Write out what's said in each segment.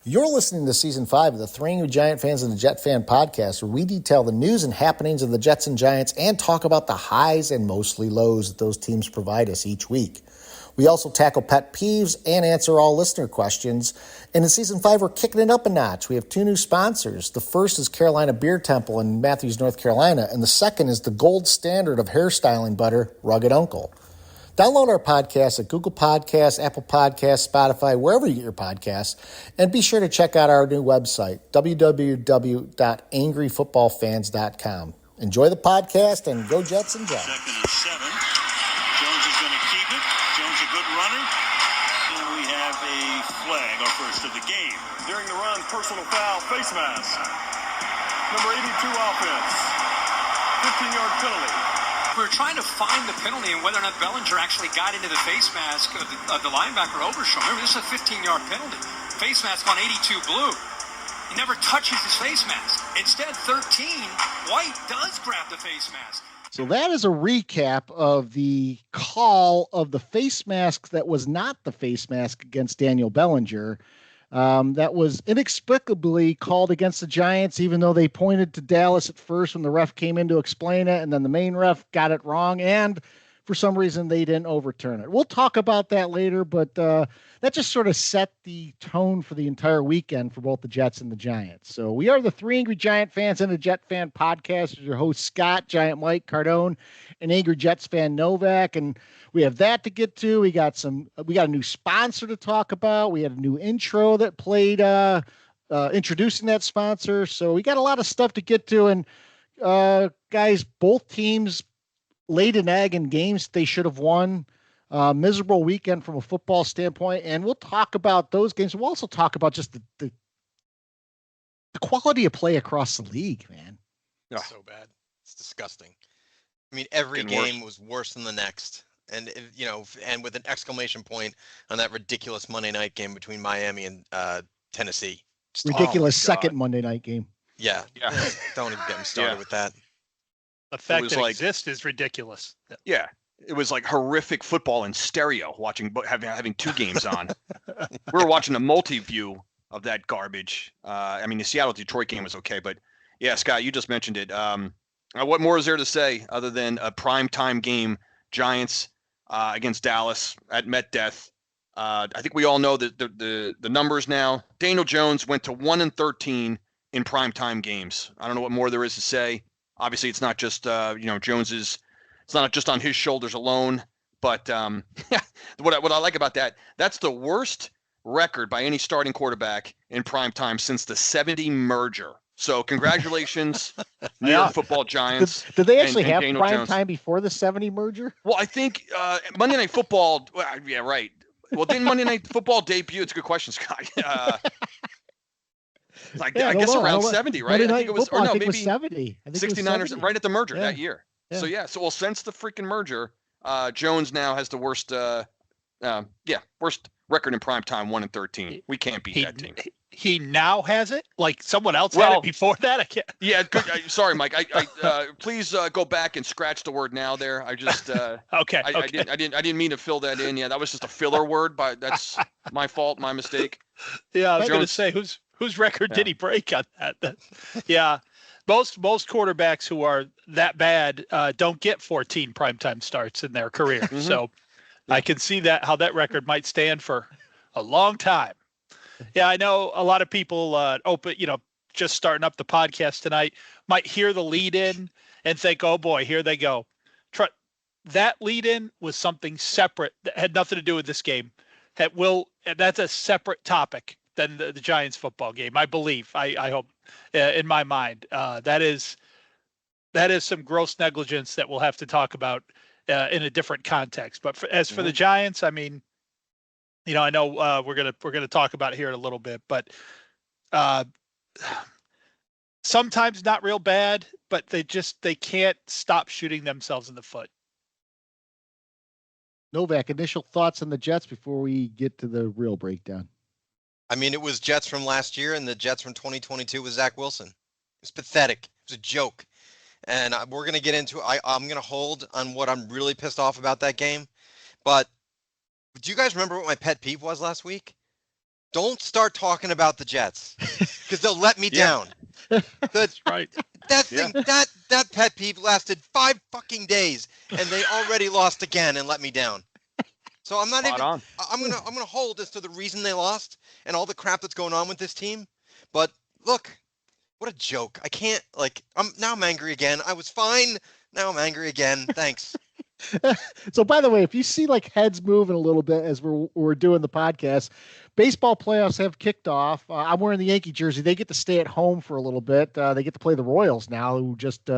You're listening to Season 5 of the Three Angry Giant Fans and the Jet Fan podcast, where we detail the news and happenings of the Jets and Giants and talk about the highs and mostly lows that those teams provide us each week. We also tackle pet peeves and answer all listener questions. And in Season 5, we're kicking it up a notch. We have two new sponsors. The first is Carolina Beer Temple in Matthews, North Carolina, and the second is the gold standard of hairstyling butter, Rugged Uncle. Download our podcast at Google Podcasts, Apple Podcasts, Spotify, wherever you get your podcasts, and be sure to check out our new website, www.angryfootballfans.com. Enjoy the podcast and go Jets and Giants. Second and 7. Jones is going to keep it. Jones a good runner. And we have a flag, our first of the game. During the run, personal foul, face mask. Number 82 offense. 15-yard penalty. We were trying to find the penalty and whether or not Bellinger actually got into the face mask of the linebacker Overshaw. Remember, this is a 15-yard penalty. Face mask on 82 blue. He never touches his face mask. Instead, 13, White does grab the face mask. So that is a recap of the call of the face mask that was not the face mask against Daniel Bellinger. That was inexplicably called against the Giants, even though they pointed to Dallas at first when the ref came in to explain it, and then the main ref got it wrong, and for some reason they didn't overturn it. We'll talk about that later, but that just sort of set the tone for the entire weekend for both the Jets and the Giants. So we are the Three Angry Giant Fans and a Jet Fan podcast with your hosts Scott, Giant Mike, Cardone, and Angry Jets fan Novak, and we have that to get to. We got a new sponsor to talk about. We had a new intro that played introducing that sponsor. So we got a lot of stuff to get to. And guys, both teams laid an egg in games they should have won. Miserable weekend from a football standpoint. And we'll talk about those games. We'll also talk about just the quality of play across the league, man. It's so bad. It's disgusting. I mean, every game was worse than the next. And, and with an exclamation point on that ridiculous Monday night game between Miami and Tennessee. Just, ridiculous second Monday night game. Yeah. Don't even get me started with that. The fact that it exists is ridiculous. Yeah. It was like horrific football in stereo, having two games on. We were watching a multi-view of that garbage. The Seattle-Detroit game was okay, but yeah, Scott, you just mentioned it. What more is there to say other than a primetime game, Giants against Dallas at MetDeath? I think we all know that the numbers now. Daniel Jones went to 1-13 in primetime games. I don't know what more there is to say. Obviously, it's not just Jones's. It's not just on his shoulders alone. But what I like about that, that's the worst record by any starting quarterback in primetime since the '70 merger. So congratulations, New York Football Giants. Did they actually have Daniel prime Jones. time before the '70 merger? Well, I think Monday Night Football. Yeah, right. Well, didn't Monday Night Football debut? It's a good question, Scott. I guess around 70, right? I think it was, maybe it was 70. I think 69 or right at the merger that year. Yeah. So since the freaking merger, Jones now has the worst record in primetime, 1-13. We can't beat that team. He now has it? Like someone else had it before that? I can't. Yeah, good. Sorry, Mike. Please go back and scratch the word now there. I just okay. I didn't mean to fill that in. Yeah, that was just a filler word, but that's my fault, my mistake. Yeah, I was going to say whose record did he break on that? Yeah. Most quarterbacks who are that bad don't get 14 primetime starts in their career. Mm-hmm. So I can see how that record might stand for a long time. Yeah, I know a lot of people just starting up the podcast tonight might hear the lead in and think, oh boy, here they go. That lead in was something separate that had nothing to do with this game. That's a separate topic than the Giants football game, I believe. I hope, in my mind, that is some gross negligence that we'll have to talk about in a different context. But as for the Giants, I mean, I know we're gonna talk about it here in a little bit, but sometimes not real bad, but they can't stop shooting themselves in the foot. Novak, initial thoughts on the Jets before we get to the real breakdown. I mean, it was Jets from last year and the Jets from 2022 with Zach Wilson. It was pathetic. It was a joke. And we're going to get into it. I'm going to hold on what I'm really pissed off about that game. But do you guys remember what my pet peeve was last week? Don't start talking about the Jets because they'll let me down. That's right. That thing, that pet peeve lasted 5 fucking days, and they already lost again and let me down. So I'm not Spot on. I'm gonna hold as to the reason they lost and all the crap that's going on with this team. But look, what a joke! I can't I'm angry again. I was fine. Now I'm angry again. Thanks. So, by the way, if you see like heads moving a little bit as we're doing the podcast, baseball playoffs have kicked off. I'm wearing the Yankee jersey. They get to stay at home for a little bit. They get to play the Royals now, who just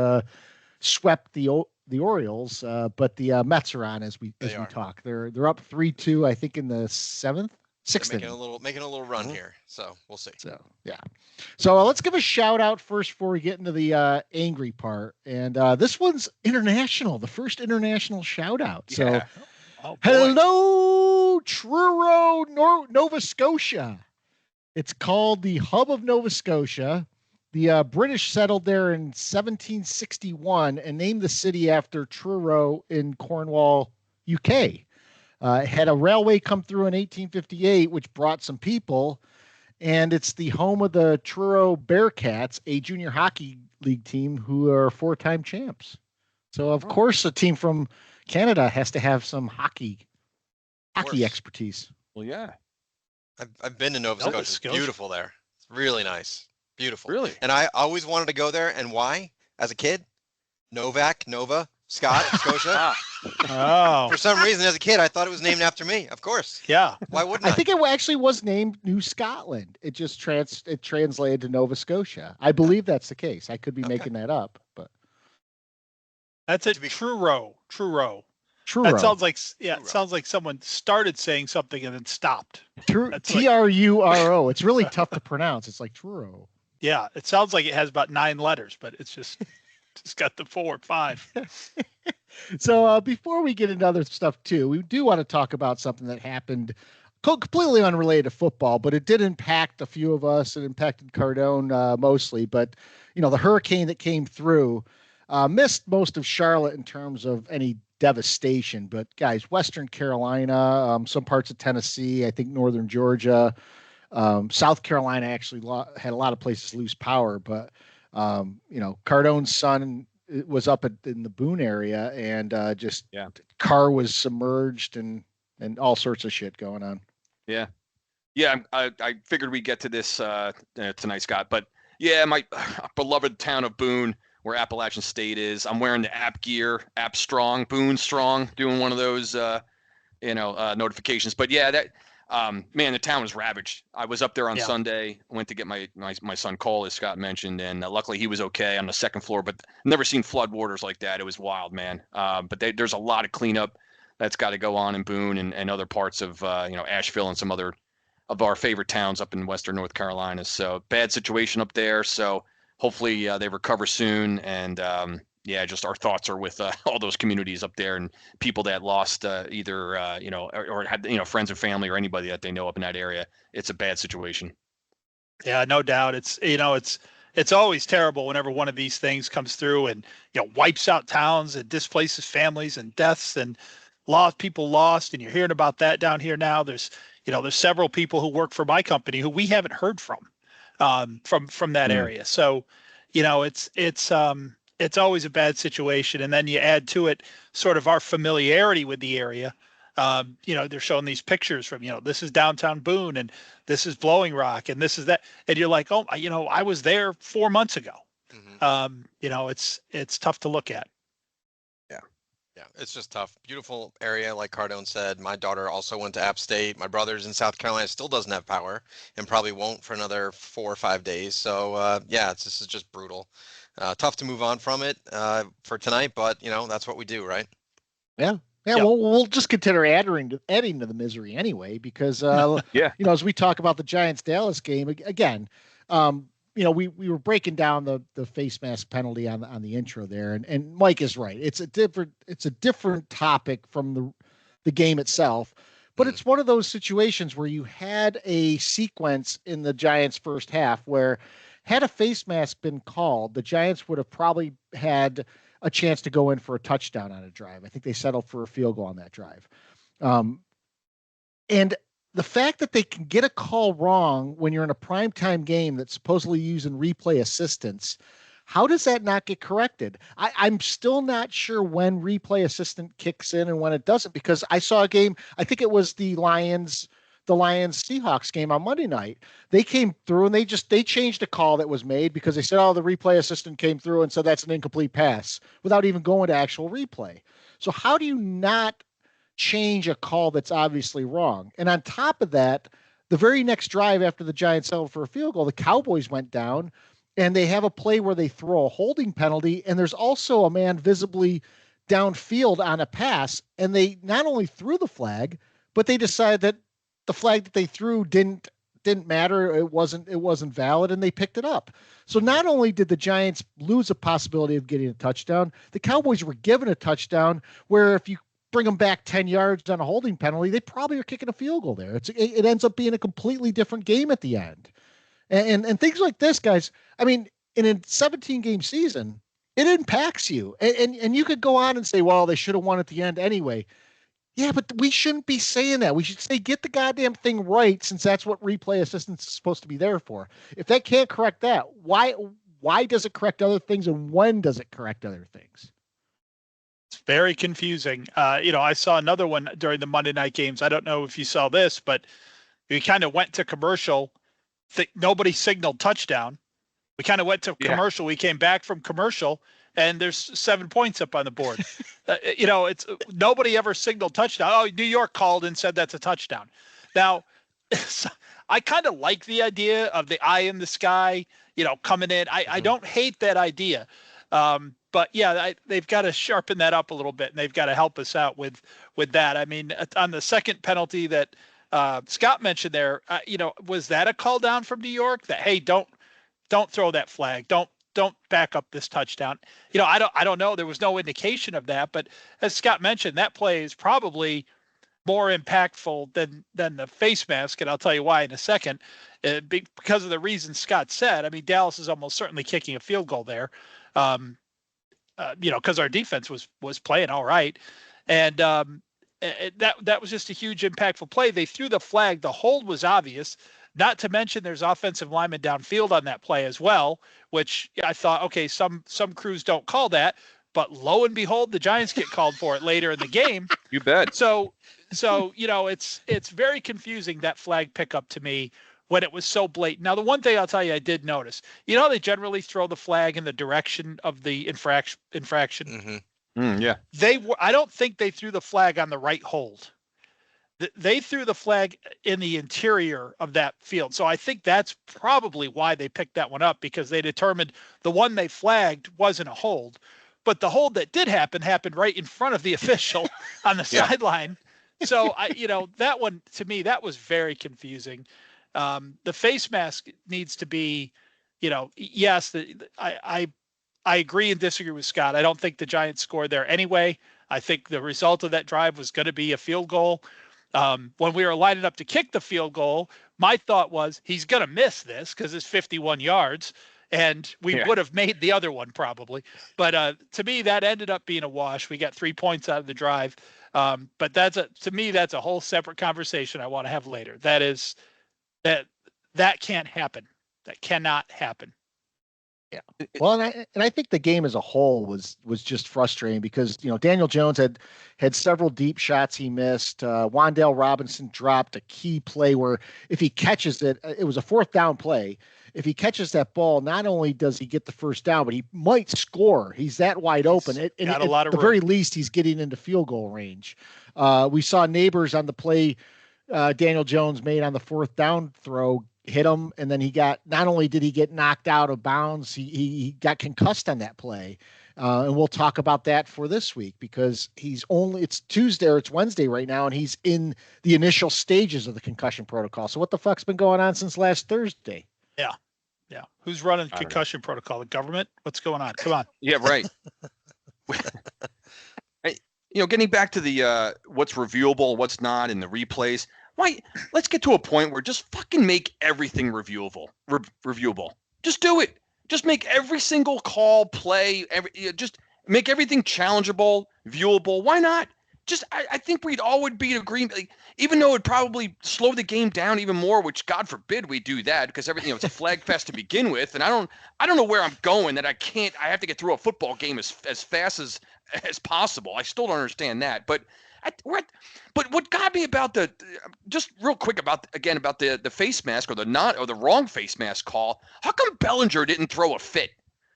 swept the Orioles. But the Mets are on as we talk. They're up 3-2, I think, in the sixth making a little run here. So we'll see. So yeah. So let's give a shout out first before we get into the angry part. And this one's international, the first international shout out. So hello, Truro, Nova Scotia. It's called the Hub of Nova Scotia. The British settled there in 1761 and named the city after Truro in Cornwall, UK. It had a railway come through in 1858, which brought some people. And it's the home of the Truro Bearcats, a junior hockey league team who are 4-time champs. So, of course, a team from Canada has to have some hockey expertise. Well, yeah. I've been to Nova Scotia. It's beautiful there. It's really nice. Beautiful. Really? And I always wanted to go there. And why? As a kid? Nova, Scott, Scotia. Oh. For some reason, as a kid, I thought it was named after me. Of course. Yeah. Why wouldn't I? I think it actually was named New Scotland. It just translated to Nova Scotia. I believe that's the case. I could be making that up, but that's it. Truro. Truro. That sounds like it sounds like someone started saying something and then stopped. Truro. It's really tough to pronounce. It's like Truro. Yeah, it sounds like it has about 9 letters, but it's just got the 4 or 5. So before we get into other stuff too, we do want to talk about something that happened completely unrelated to football, but it did impact a few of us. It impacted Cardone mostly, but the hurricane that came through missed most of Charlotte in terms of any devastation. But guys, Western Carolina, some parts of Tennessee, I think Northern Georgia, South Carolina actually had a lot of places lose power, but Cardone's son was up in the Boone area and car was submerged and all sorts of shit going on. Yeah. I figured we'd get to this tonight, Scott, but yeah, my beloved town of Boone, where Appalachian State is. I'm wearing the app gear, App Strong, Boone Strong, doing one of those, notifications. But yeah, that, man, the town was ravaged. I was up there on Sunday, went to get my son Cole, as Scott mentioned, and luckily he was okay on the second floor, but never seen flood waters like that. It was wild, man. But there's a lot of cleanup that's got to go on in Boone and other parts of, Asheville and some other of our favorite towns up in Western North Carolina. So bad situation up there. So hopefully they recover soon. And just our thoughts are with all those communities up there and people that lost either, or had, friends and family or anybody that they know up in that area. It's a bad situation. Yeah, no doubt. It's always terrible whenever one of these things comes through and, wipes out towns and displaces families and deaths and people lost. And you're hearing about that down here now. There's several people who work for my company who we haven't heard from that area. So, it's always a bad situation. And then you add to it sort of our familiarity with the area. They're showing these pictures from, this is downtown Boone and this is Blowing Rock and this is that. And you're like, oh, I was there 4 months ago. Mm-hmm. It's tough to look at. Yeah, it's just tough. Beautiful area, like Cardone said. My daughter also went to App State. My brother's in South Carolina, still doesn't have power and probably won't for another 4 or 5 days. So, this is just brutal. Tough to move on from it for tonight, but, that's what we do, right? Yeah. Yeah, well, we'll just consider adding to the misery anyway, because, as we talk about the Giants-Dallas game, again, we were breaking down the face mask penalty on the intro there, and Mike is right. It's a different topic from the game itself, but it's one of those situations where you had a sequence in the Giants' first half where had a face mask been called, the Giants would have probably had a chance to go in for a touchdown on a drive. I think they settled for a field goal on that drive. And the fact that they can get a call wrong when you're in a primetime game that's supposedly using replay assistance, how does that not get corrected? I'm still not sure when replay assistant kicks in and when it doesn't, because I saw a game, I think it was the Lions Seahawks game on Monday night. They came through and they changed a call that was made because they said, oh, the replay assistant came through and said that's an incomplete pass without even going to actual replay. So how do you not change a call that's obviously wrong? And on top of that, the very next drive after the Giants settled for a field goal, the Cowboys went down and they have a play where they throw a holding penalty, and there's also a man visibly downfield on a pass, and they not only threw the flag, but they decided that the flag that they threw didn't matter. It wasn't valid, and they picked it up. So not only did the Giants lose a possibility of getting a touchdown, the Cowboys were given a touchdown where if you bring them back 10 yards on a holding penalty, they probably are kicking a field goal there. It ends up being a completely different game at the end. And things like this, guys, I mean, in a 17-game season, it impacts you. And you could go on and say, well, they should have won at the end anyway. Yeah, but we shouldn't be saying that. We should say, get the goddamn thing right, since that's what replay assistance is supposed to be there for. If that can't correct that, why does it correct other things, and when does it correct other things? It's very confusing. I saw another one during the Monday night games. I don't know if you saw this, but we kind of went to commercial. Nobody signaled touchdown. We kind of went to commercial. We came back from commercial, and there's 7 points up on the board. It's nobody ever signaled touchdown. Oh, New York called and said that's a touchdown. Now, I kind of like the idea of the eye in the sky, coming in. I don't hate that idea. But yeah, they've got to sharpen that up a little bit, and they've got to help us out with that. I mean, on the second penalty that Scott mentioned there, was that a call down from New York that, hey, don't throw that flag, don't back up this touchdown? I don't know. There was no indication of that, but as Scott mentioned, that play is probably more impactful than the face mask, and I'll tell you why in a second. Because of the reasons Scott said. I mean, Dallas is almost certainly kicking a field goal there, because our defense was playing all right, and that was just a huge impactful play. They threw the flag. The hold was obvious. Not to mention there's offensive linemen downfield on that play as well, which I thought, okay, some crews don't call that, but lo and behold, the Giants get called for it later in the game. You bet. So it's very confusing, that flag pickup to me, when it was so blatant. Now, the one thing I'll tell you I did notice, how they generally throw the flag in the direction of the infraction? Mm-hmm. Yeah. I don't think they threw the flag on the right hold. They threw the flag in the interior of that field. So I think that's probably why they picked that one up, because they determined the one they flagged wasn't a hold. But the hold that did happened right in front of the official on the sideline. So that one, to me, that was very confusing. The face mask needs to be, yes, I agree and disagree with Scott. I don't think the Giants scored there anyway. I think the result of that drive was going to be a field goal. When we were lining up to kick the field goal, my thought was he's going to miss this because it's 51 yards, and we would have made the other one probably. But to me, that ended up being a wash. We got 3 points out of the drive. But to me, that's a whole separate conversation I want to have later. That can't happen. That cannot happen. Yeah. Well, and I think the game as a whole was just frustrating because, Daniel Jones had several deep shots he missed. Wan'Dale Robinson dropped a key play where if he catches it, it was a 4th down play. If he catches that ball, not only does he get the first down, but he might score. He's that wide open. At the very least, he's getting into field goal range. We saw Neighbors on the play Daniel Jones made on the 4th down throw hit him, and then not only did he get knocked out of bounds, he got concussed on that play. And we'll talk about that for this week because it's Tuesday or it's Wednesday right now, and he's in the initial stages of the concussion protocol. So what the fuck's been going on since last Thursday? Yeah. Yeah. Who's running concussion protocol? The government? What's going on? Come on. Yeah, right. Getting back to the what's reviewable, what's not, and the replays. Why? Let's get to a point where just fucking make everything reviewable. Just do it. Just make every single call, play, just make everything challengeable, viewable. Why not? I think we'd all would be in agreement, like, even though it'd probably slow the game down even more, which God forbid we do that, because everything, it's a flag fest to begin with, and I don't know where I'm going that I have to get through a football game as fast as possible. I still don't understand that, but what got me about just real quick about the face mask or the wrong face mask call. How come Bellinger didn't throw a fit?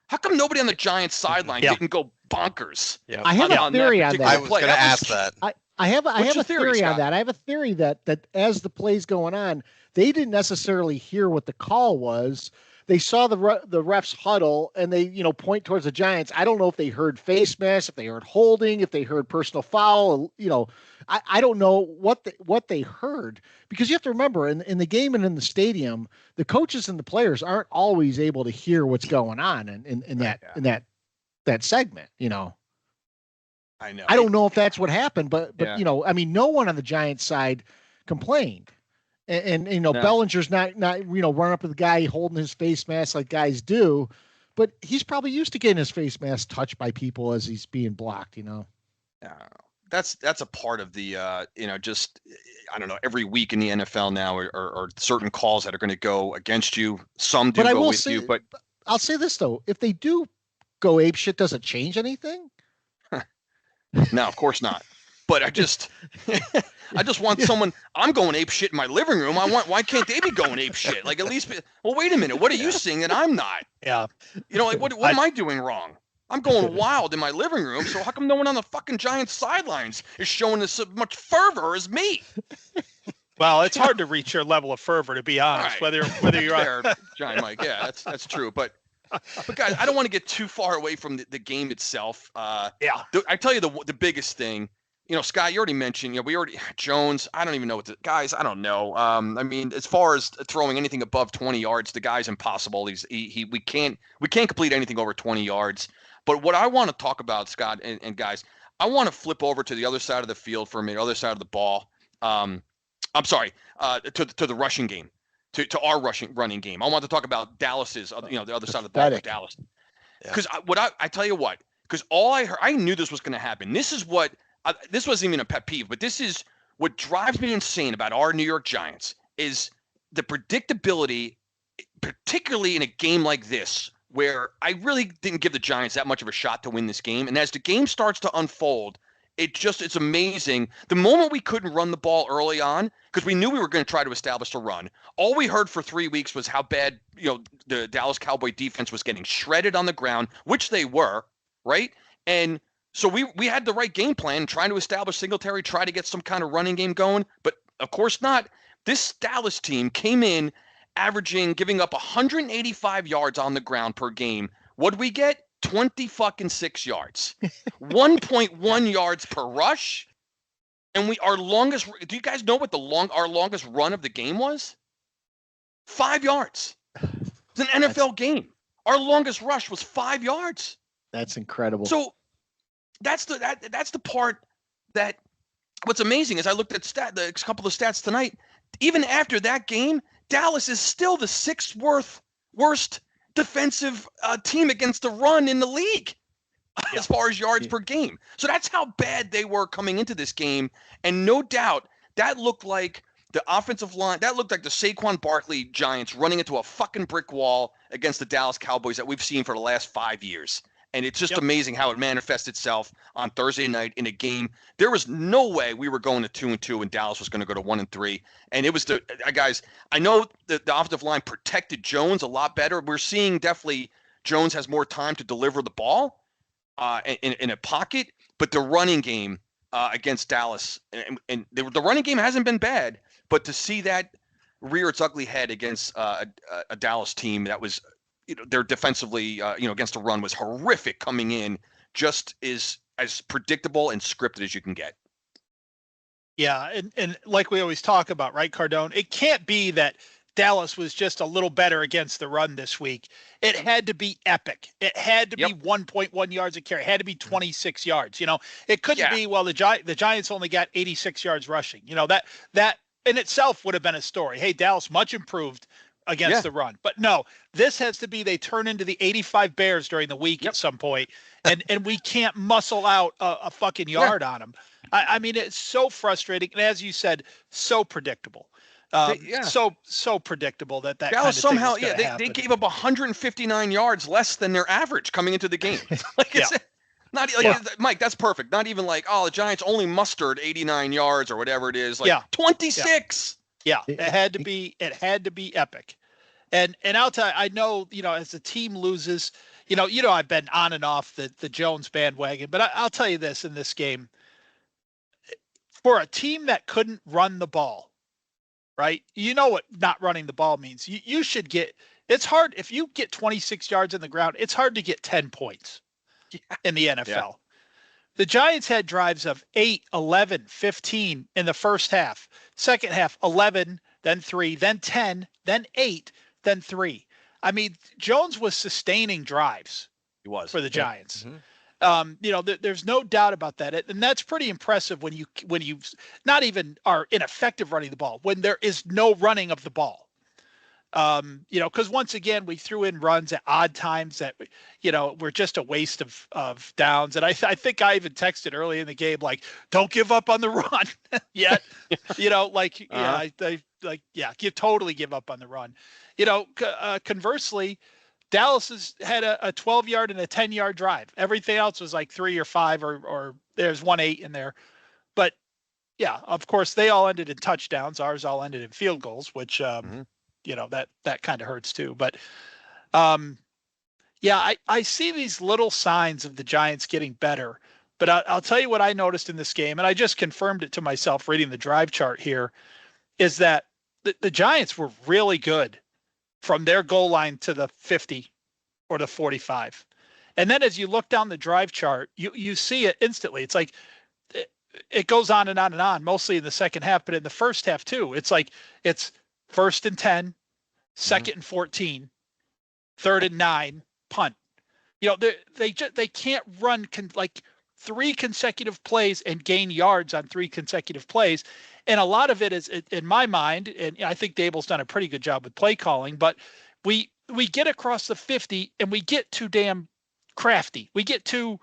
How come nobody on the Giants sideline didn't go bonkers? Yeah. I have a theory on that. I was going to ask that. I have a theory on Scott? that. I have a theory that as the play's going on, they didn't necessarily hear what the call was. They saw the refs huddle and they, point towards the Giants. I don't know if they heard face mask, if they heard holding, if they heard personal foul. I don't know what they heard, because you have to remember in the game and in the stadium, the coaches and the players aren't always able to hear what's going on in that segment. I know. I don't know if that's what happened, but Yeah. no one on the Giants side complained. And Bellinger's not running up to the guy holding his face mask like guys do, but he's probably used to getting his face mask touched by people as he's being blocked. That's a part of the just, I don't know, every week in the NFL now are certain calls that are going to go against you. Some do go with you, but I'll say this though: if they do go ape shit, does it change anything? no, of course not. But I just want someone. I'm going ape shit in my living room. Why can't they be going ape shit? Like, at least. Well, wait a minute. What are you seeing that I'm not? Yeah. What am I doing wrong? I'm going wild in my living room. So how come no one on the fucking Giants sidelines is showing as much fervor as me? Well, it's hard to reach your level of fervor, to be honest. Right. Whether you're there, Giant Mike. Yeah, that's true. But guys, I don't want to get too far away from the game itself. I tell you the biggest thing. Scott, you already mentioned, Jones, I don't even know guys, I don't know. As far as throwing anything above 20 yards, the guy's impossible. We can't complete anything over 20 yards. But what I want to talk about, Scott and guys, I want to flip over to the other side of the field for a minute, other side of the ball. I'm sorry, to the rushing game, to our running game. I want to talk about Dallas's, the other side of the ball with Dallas. Because I tell you what, because all I heard, I knew this was going to happen. This is what. This wasn't even a pet peeve, but this is what drives me insane about our New York Giants is the predictability, particularly in a game like this, where I really didn't give the Giants that much of a shot to win this game. And as the game starts to unfold, it's amazing. The moment we couldn't run the ball early on, because we knew we were going to try to establish a run, all we heard for 3 weeks was how bad, the Dallas Cowboy defense was getting shredded on the ground, which they were, right? And so we had the right game plan, trying to establish Singletary, try to get some kind of running game going, but of course not. This Dallas team came in giving up 185 yards on the ground per game. What did we get? 26 yards, 1.1 yards per rush, and our longest. Do you guys know what our longest run of the game was? 5 yards. It's an NFL game. Our longest rush was 5 yards. That's incredible. So. That's the part that what's amazing is I looked at a couple of stats tonight. Even after that game, Dallas is still the sixth worst defensive team against the run in the league as far as yards per game. So that's how bad they were coming into this game. And no doubt that looked like the offensive line. That looked like the Saquon Barkley Giants running into a fucking brick wall against the Dallas Cowboys that we've seen for the last 5 years. And it's just amazing how it manifests itself on Thursday night in a game. There was no way we were going to 2-2 and Dallas was going to go to 1-3. And it was guys, I know the offensive line protected Jones a lot better. We're seeing definitely Jones has more time to deliver the ball in a pocket. But the running game against Dallas, and the running game hasn't been bad. But to see that rear its ugly head against a Dallas team that was – they're defensively, against the run was horrific coming in, just is as predictable and scripted as you can get. Yeah, and like we always talk about, right, Cardone? It can't be that Dallas was just a little better against the run this week. It had to be epic. It had to be 1.1 yards a carry. It had to be 26 yards. It couldn't be, well, the Giants only got 86 yards rushing. That in itself would have been a story. Hey, Dallas much improved. against the run. But no, this has to be they turn into the 85 Bears during the week at some point, and we can't muscle out a fucking yard on them. I mean, it's so frustrating. And as you said, so predictable. So predictable that Dallas somehow, they gave up 159 yards less than their average coming into the game. Not like Mike, that's perfect. Not even like, the Giants only mustered 89 yards or whatever it is. 26. Yeah, it had to be epic. And I'll tell you, I know, as the team loses, I've been on and off the Jones bandwagon, but I'll tell you this in this game, for a team that couldn't run the ball, right? You know what not running the ball means. You should get, it's hard. If you get 26 yards on the ground, it's hard to get 10 points in the NFL. Yeah. The Giants had drives of 8, 11, 15 in the first half. Second half, 11, then 3, then 10, then 8, then 3. I mean, Jones was sustaining drives. He was for the Giants. Mm-hmm. There's no doubt about that. And that's pretty impressive when you not even are ineffective running the ball, when there is no running of the ball. Because once again, we threw in runs at odd times that, were just a waste of downs. And I think I even texted early in the game, like, don't give up on the run yet. Totally give up on the run. Conversely, Dallas has had a 12-yard and a 10-yard drive. Everything else was like 3 or 5, or there's 1-8 in there. But yeah, of course, they all ended in touchdowns. Ours all ended in field goals, which, that kind of hurts too. But I see these little signs of the Giants getting better. But I'll tell you what I noticed in this game, and I just confirmed it to myself reading the drive chart here, is that the Giants were really good from their goal line to the 50 or the 45. And then as you look down the drive chart, you see it instantly. It's like it goes on and on and on, mostly in the second half, but in the first half too. It's like it's 1st and 10, 2nd and 14, 3rd and 9, punt. They can't run like 3 consecutive plays and gain yards on 3 consecutive plays. And a lot of it is, in my mind, and I think Dable's done a pretty good job with play calling, but we get across the 50 and we get too damn crafty. We get too,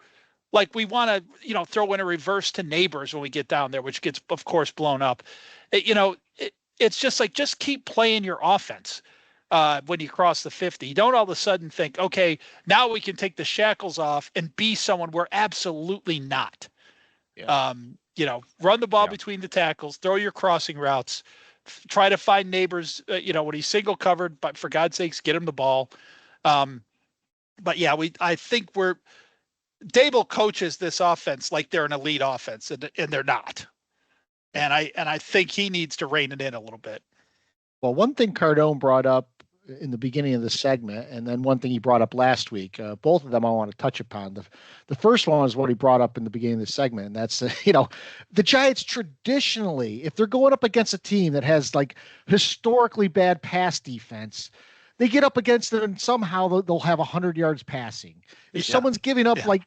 like, we want to, throw in a reverse to Neighbors when we get down there, which gets, of course, blown up. It's just like, just keep playing your offense when you cross the 50. You don't all of a sudden think, okay, now we can take the shackles off and be someone we're absolutely not. Yeah. Run the ball between the tackles, throw your crossing routes, try to find Neighbors, when he's single covered, but for God's sakes, get him the ball. I think Dable coaches this offense like they're an elite offense, and they're not. And I think he needs to rein it in a little bit. Well, one thing Cardone brought up in the beginning of the segment, and then one thing he brought up last week, both of them I want to touch upon. The first one is what he brought up in the beginning of the segment, and that's, the Giants traditionally, if they're going up against a team that has like historically bad pass defense, they get up against them and somehow they'll have 100 yards passing. If someone's giving up like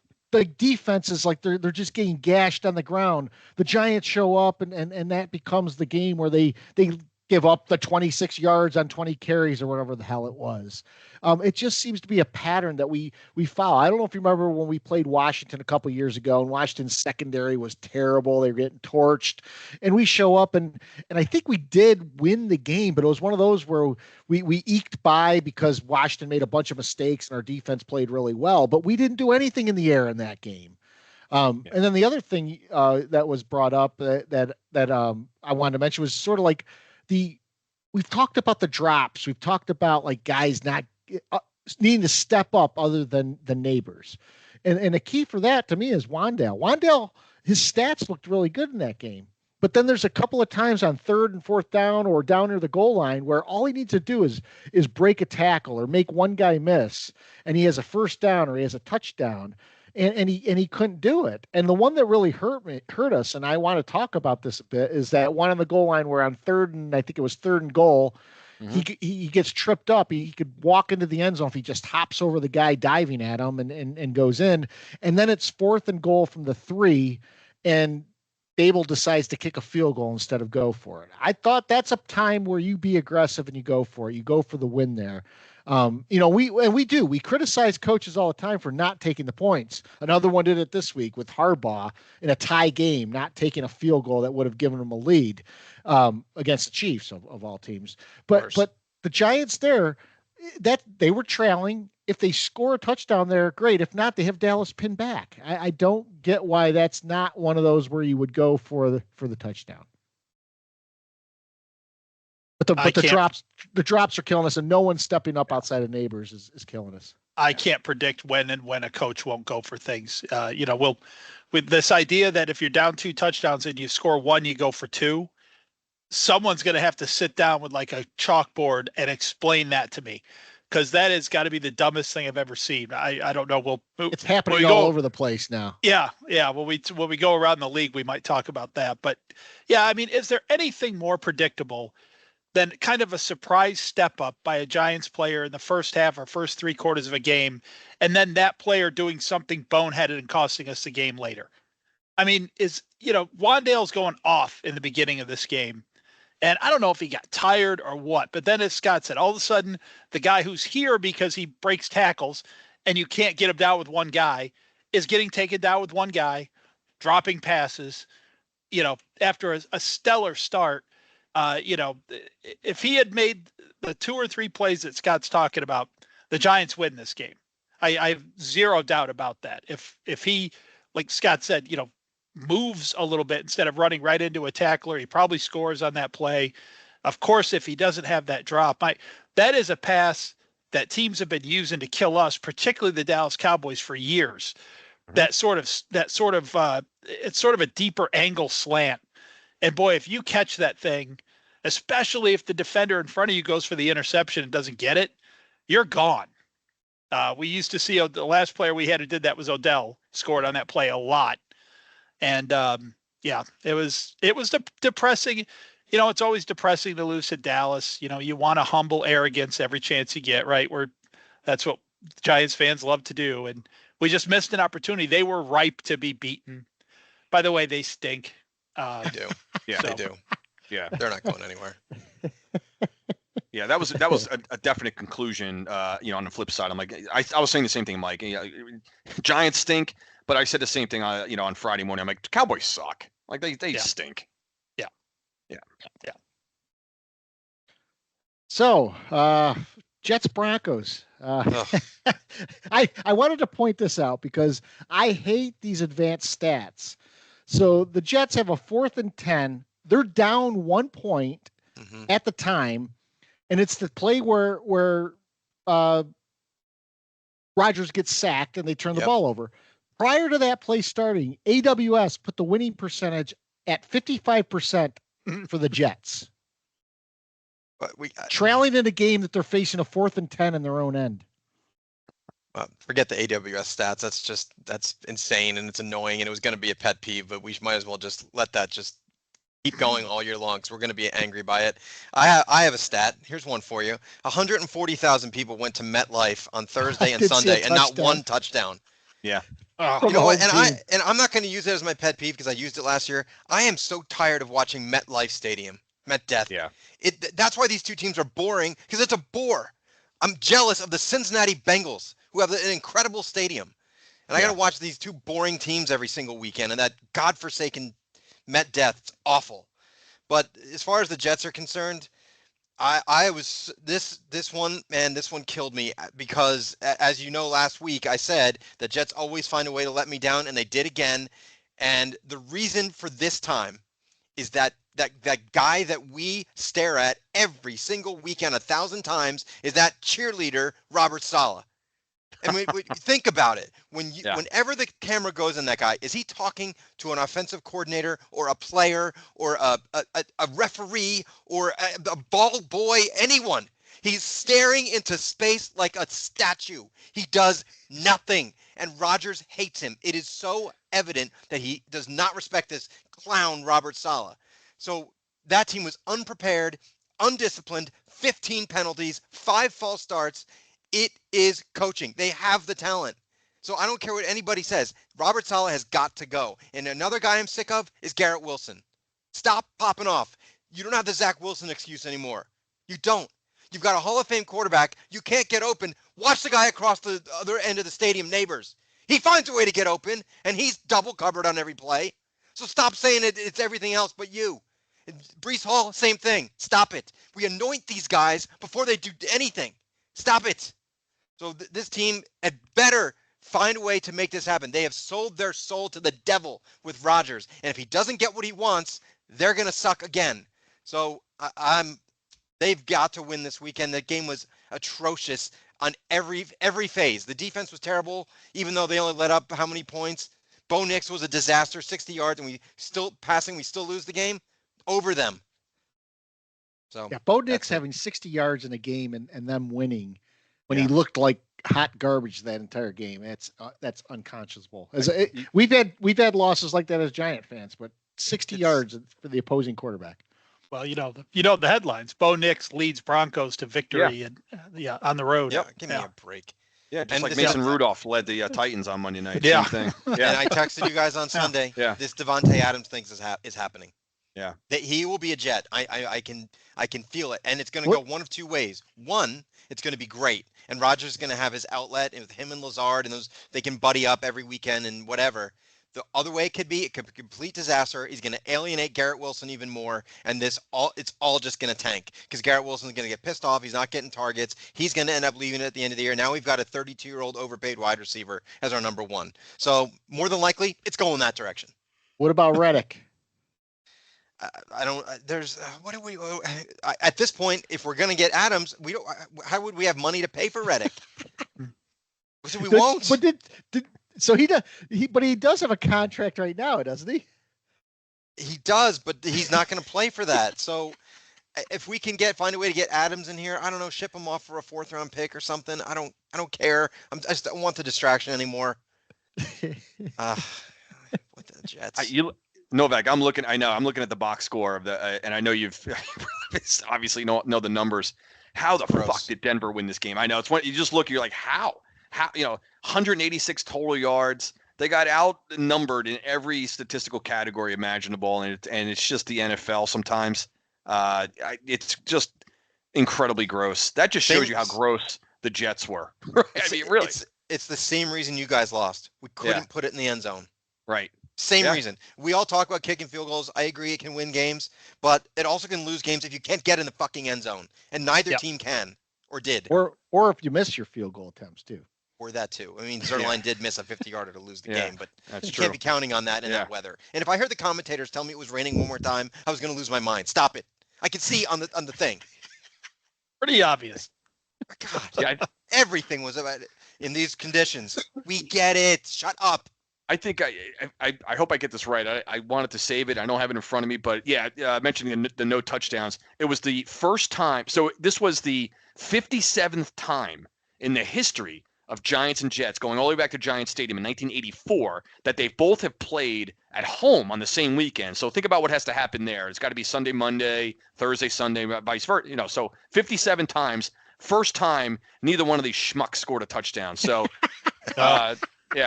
defenses, like they're just getting gashed on the ground, the Giants show up and that becomes the game where they give up the 26 yards on 20 carries or whatever the hell it was. It just seems to be a pattern that we follow. I don't know if you remember when we played Washington a couple of years ago, and Washington's secondary was terrible. They were getting torched, and we show up and I think we did win the game, but it was one of those where we eked by because Washington made a bunch of mistakes and our defense played really well, but we didn't do anything in the air in that game. And then the other thing that was brought up that I wanted to mention was sort of like, we've talked about the drops. We've talked about like guys not needing to step up other than the Neighbors. And the key for that to me is Wan'Dale. Wan'Dale, his stats looked really good in that game. But then there's a couple of times on 3rd and 4th down or down near the goal line where all he needs to do is break a tackle or make one guy miss, and he has a first down or he has a touchdown. And he couldn't do it. And the one that really hurt us, and I want to talk about this a bit, is that one on the goal line where on 3rd and goal, he gets tripped up. He could walk into the end zone if he just hops over the guy diving at him and goes in. And then it's 4th and goal from the 3, and Dable decides to kick a field goal instead of go for it. I thought that's a time where you be aggressive and you go for it. You go for the win there. We criticize coaches all the time for not taking the points. Another one did it this week with Harbaugh in a tie game, not taking a field goal that would have given them a lead against the Chiefs of all teams. But the Giants there, that they were trailing. If they score a touchdown there, great. If not, they have Dallas pinned back. I don't get why that's not one of those where you would go for the touchdown. But the drops are killing us, and no one stepping up outside of Neighbors is killing us. I can't predict when a coach won't go for things. With this idea that if you're down 2 touchdowns and you score 1, you go for 2. Someone's going to have to sit down with like a chalkboard and explain that to me, because that has got to be the dumbest thing I've ever seen. I don't know. It's happening all over the place now. Yeah. When we go around the league, we might talk about that. But yeah, I mean, is there anything more predictable than kind of a surprise step up by a Giants player in the first half or first 3 quarters of a game, and then that player doing something boneheaded and costing us the game later? I mean, Wandale's going off in the beginning of this game. And I don't know if he got tired or what, but then as Scott said, all of a sudden the guy who's here because he breaks tackles and you can't get him down with one guy is getting taken down with one guy, dropping passes, after a stellar start. If he had made the 2 or 3 plays that Scott's talking about, the Giants win this game. I have zero doubt about that. If he, like Scott said, moves a little bit instead of running right into a tackler, he probably scores on that play. Of course, if he doesn't have that drop, that is a pass that teams have been using to kill us, particularly the Dallas Cowboys, for years. It's sort of a deeper angle slant. And boy, if you catch that thing, especially if the defender in front of you goes for the interception and doesn't get it, you're gone. We used to see the last player we had who did that was Odell, scored on that play a lot. And it was depressing. It's always depressing to lose to Dallas. You want to humble arrogance every chance you get, right? That's what Giants fans love to do. And we just missed an opportunity. They were ripe to be beaten. By the way, they stink. They do. Yeah, they do. Yeah, they're not going anywhere. Yeah, that was a definite conclusion. On the flip side, I'm like, I was saying the same thing, Mike. Giants stink. But I said the same thing, on Friday morning. I'm like, the Cowboys suck. Like they stink. Yeah. So, Jets-Broncos. I wanted to point this out because I hate these advanced stats. So the Jets have a 4th and 10. They're down 1 point at the time, and it's the play where Rodgers gets sacked and they turn the ball over. Prior to that play starting, AWS put the winning percentage at 55% for the Jets. But trailing in a game that they're facing a 4th and 10 in their own end. Forget the AWS stats. That's insane and it's annoying and it was going to be a pet peeve, but we might as well just let that just keep going all year long because we're going to be angry by it. I have a stat. Here's one for you. 140,000 people went to MetLife on Thursday and Sunday and not one touchdown. Yeah. You know what? And I'm not going to use it as my pet peeve because I used it last year. I am so tired of watching MetLife Stadium. Met Death. Yeah. That's why these two teams are boring because it's a bore. I'm jealous of the Cincinnati Bengals who have an incredible stadium. And I got to watch these two boring teams every single weekend and that godforsaken Met Death. It's awful. But as far as the Jets are concerned, this one killed me because as you know, last week I said the Jets always find a way to let me down and they did again. And the reason for this time is that guy that we stare at every single weekend 1,000 times is that cheerleader, Robert Saleh. And we think about it. Whenever the camera goes on that guy, is he talking to an offensive coordinator or a player or a referee or a ball boy, anyone? He's staring into space like a statue. He does nothing. And Rodgers hates him. It is so evident that he does not respect this clown, Robert Saleh. So that team was unprepared, undisciplined, 15 penalties, 5 false starts. It is coaching. They have the talent. So I don't care what anybody says. Robert Saleh has got to go. And another guy I'm sick of is Garrett Wilson. Stop popping off. You don't have the Zach Wilson excuse anymore. You don't. You've got a Hall of Fame quarterback. You can't get open. Watch the guy across the other end of the stadium, Neighbors. He finds a way to get open, and he's double covered on every play. So stop saying it's everything else but you. Breece Hall, same thing. Stop it. We anoint these guys before they do anything. Stop it. So this team had better find a way to make this happen. They have sold their soul to the devil with Rodgers. And if he doesn't get what he wants, they're going to suck again. So they've got to win this weekend. The game was atrocious on every phase. The defense was terrible, even though they only let up how many points? Bo Nix was a disaster, 60 yards, and we still lose the game over them. So yeah, Bo Nix having 60 yards in a game and them winning when he looked like hot garbage that entire game. That's unconscionable. We've had losses like that as Giant fans, but 60 yards for the opposing quarterback. Well, the headlines. Bo Nix leads Broncos to victory and on the road. Yeah, give me a break. Yeah, just like Mason Rudolph led the Titans on Monday night. Yeah. Same thing. Yeah. And I texted you guys on Sunday. Yeah. This Devontae Adams thing is happening. Yeah. That he will be a Jet. I can feel it, and it's going to go one of two ways. One, it's going to be great, and Rodgers is going to have his outlet, and with him and Lazard, and they can buddy up every weekend and whatever. The other way it could be a complete disaster. He's going to alienate Garrett Wilson even more, and it's all just going to tank because Garrett Wilson's going to get pissed off. He's not getting targets. He's going to end up leaving at the end of the year. Now we've got a 32-year-old overpaid wide receiver as our number one. So more than likely, it's going that direction. What about Reddick? I don't. There's what do we? At this point, if we're going to get Adams, we don't. How would we have money to pay for Reddick? So we won't. But so he does. But he does have a contract right now, doesn't he? He does, but he's not going to play for that. So if we can find a way to get Adams in here, I don't know, ship him off for a 4th-round pick or something. I don't care. I just don't want the distraction anymore. With the Jets. Novak, I'm looking at the box score of and I know you've obviously know the numbers. How the fuck did Denver win this game? I know it's when you just look, you're like, how 186 total yards. They got outnumbered in every statistical category imaginable, and it's just the NFL sometimes. It's just incredibly gross. That just shows you how gross the Jets were. I mean, really, it's the same reason you guys lost. We couldn't put it in the end zone. Right. Same reason. We all talk about kicking field goals. I agree it can win games, but it also can lose games if you can't get in the fucking end zone. And neither team can or did. Or if you miss your field goal attempts too. Or that too. I mean, Zerline did miss a 50-yarder to lose the game, but you true. Can't be counting on that in that weather. And if I heard the commentators tell me it was raining one more time, I was going to lose my mind. Stop it. I could see on the thing. Pretty obvious. God, everything was about it in these conditions. We get it. Shut up. I think I hope I get this right. I wanted to save it. I don't have it in front of me, but mentioning the no touchdowns. It was the first time. So this was the 57th time in the history of Giants and Jets, going all the way back to Giants Stadium in 1984, that they both have played at home on the same weekend. So think about what has to happen there. It's got to be Sunday, Monday, Thursday, Sunday, vice versa. So 57 times. First time neither one of these schmucks scored a touchdown. So, yeah.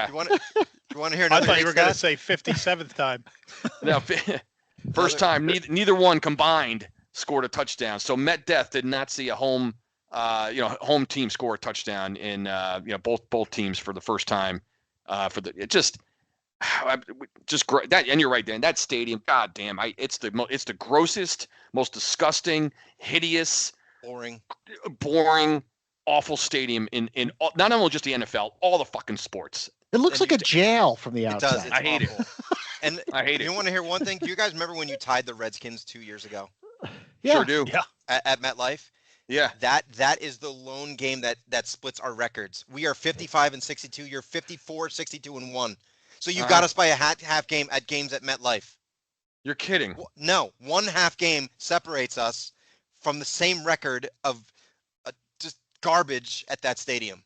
You want to hear another? I thought you were going to say 57th time. No, first time neither one combined scored a touchdown. So Met Death did not see a home team score a touchdown in both teams for the first time. Just great. That, and you're right, Dan. That stadium, goddamn, it's the grossest, most disgusting, hideous, boring, awful stadium in not only just the NFL, all the fucking sports. It looks like a jail from the outside. It does. It's I hate awful. it. And I hate it. You want to hear one thing? Do you guys remember when you tied the Redskins 2 years ago? Yeah. Sure do. Yeah. At MetLife? Yeah. That is the lone game that splits our records. We are 55-62. You're 54-62-1. So you got us by a half game at games at MetLife. You're kidding. No, one half game separates us from the same record of just garbage at that stadium.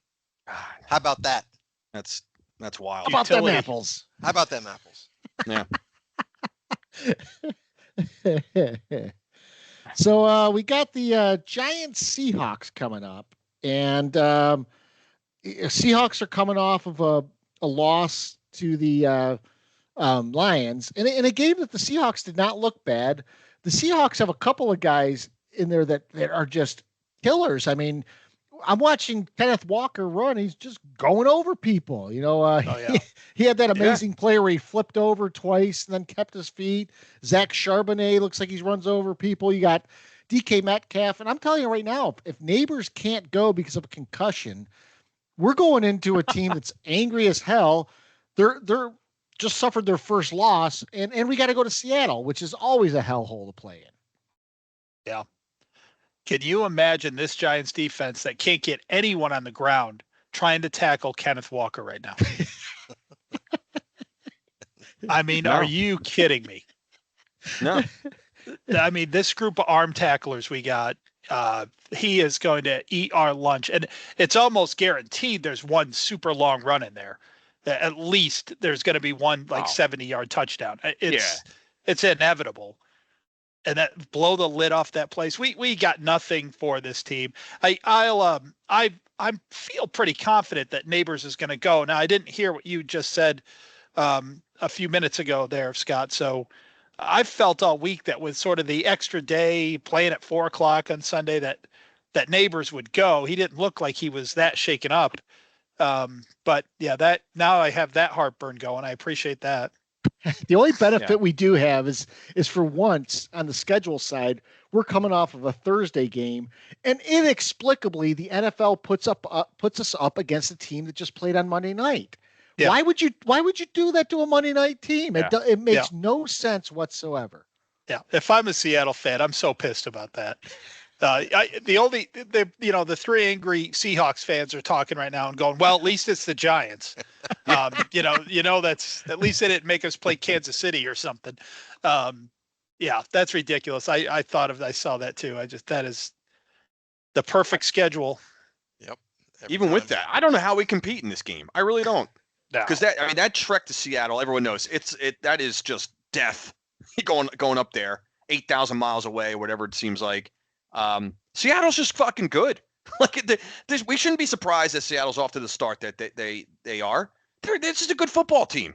How about that? That's wild. How about them apples? How about them apples? Yeah. So we got the Giants-Seahawks coming up, and Seahawks are coming off of a loss to the Lions in a game that the Seahawks did not look bad. The Seahawks have a couple of guys in there that are just killers. I mean, I'm watching Kenneth Walker run. He's just going over people. He had that amazing play where he flipped over twice and then kept his feet. Zach Charbonnet looks like he runs over people. You got DK Metcalf. And I'm telling you right now, if Neighbors can't go because of a concussion, we're going into a team that's angry as hell. They're just suffered their first loss, and we got to go to Seattle, which is always a hellhole to play in. Yeah. Can you imagine this Giants defense that can't get anyone on the ground trying to tackle Kenneth Walker right now? I mean, Are you kidding me? No. I mean, this group of arm tacklers we got, he is going to eat our lunch. And it's almost guaranteed there's one super long run in there. At least there's going to be one 70-yard touchdown. It's inevitable. And that blow the lid off that place. We got nothing for this team. I feel pretty confident that Neighbors is going to go. Now, I didn't hear what you just said a few minutes ago there, Scott. So I felt all week that with sort of the extra day playing at 4:00 on Sunday that Neighbors would go. He didn't look like he was that shaken up. But yeah, that now I have that heartburn going. I appreciate that. The only benefit we do have is for once on the schedule side, we're coming off of a Thursday game, and inexplicably the NFL puts us up against a team that just played on Monday night. Yeah. Why would you do that to a Monday night team? Yeah. It makes no sense whatsoever. Yeah. If I'm a Seattle fan, I'm so pissed about that. The three angry Seahawks fans are talking right now and going, well, at least it's the Giants. That's at least they didn't make us play Kansas City or something. That's ridiculous. I saw that too. That is the perfect schedule. Yep. Even with that, I don't know how we compete in this game. I really don't. Because that trek to Seattle, everyone knows that is just death. going up there 8,000 miles away, whatever it seems like. Seattle's just fucking good. We shouldn't be surprised that Seattle's off to the start that they are. They're just a good football team.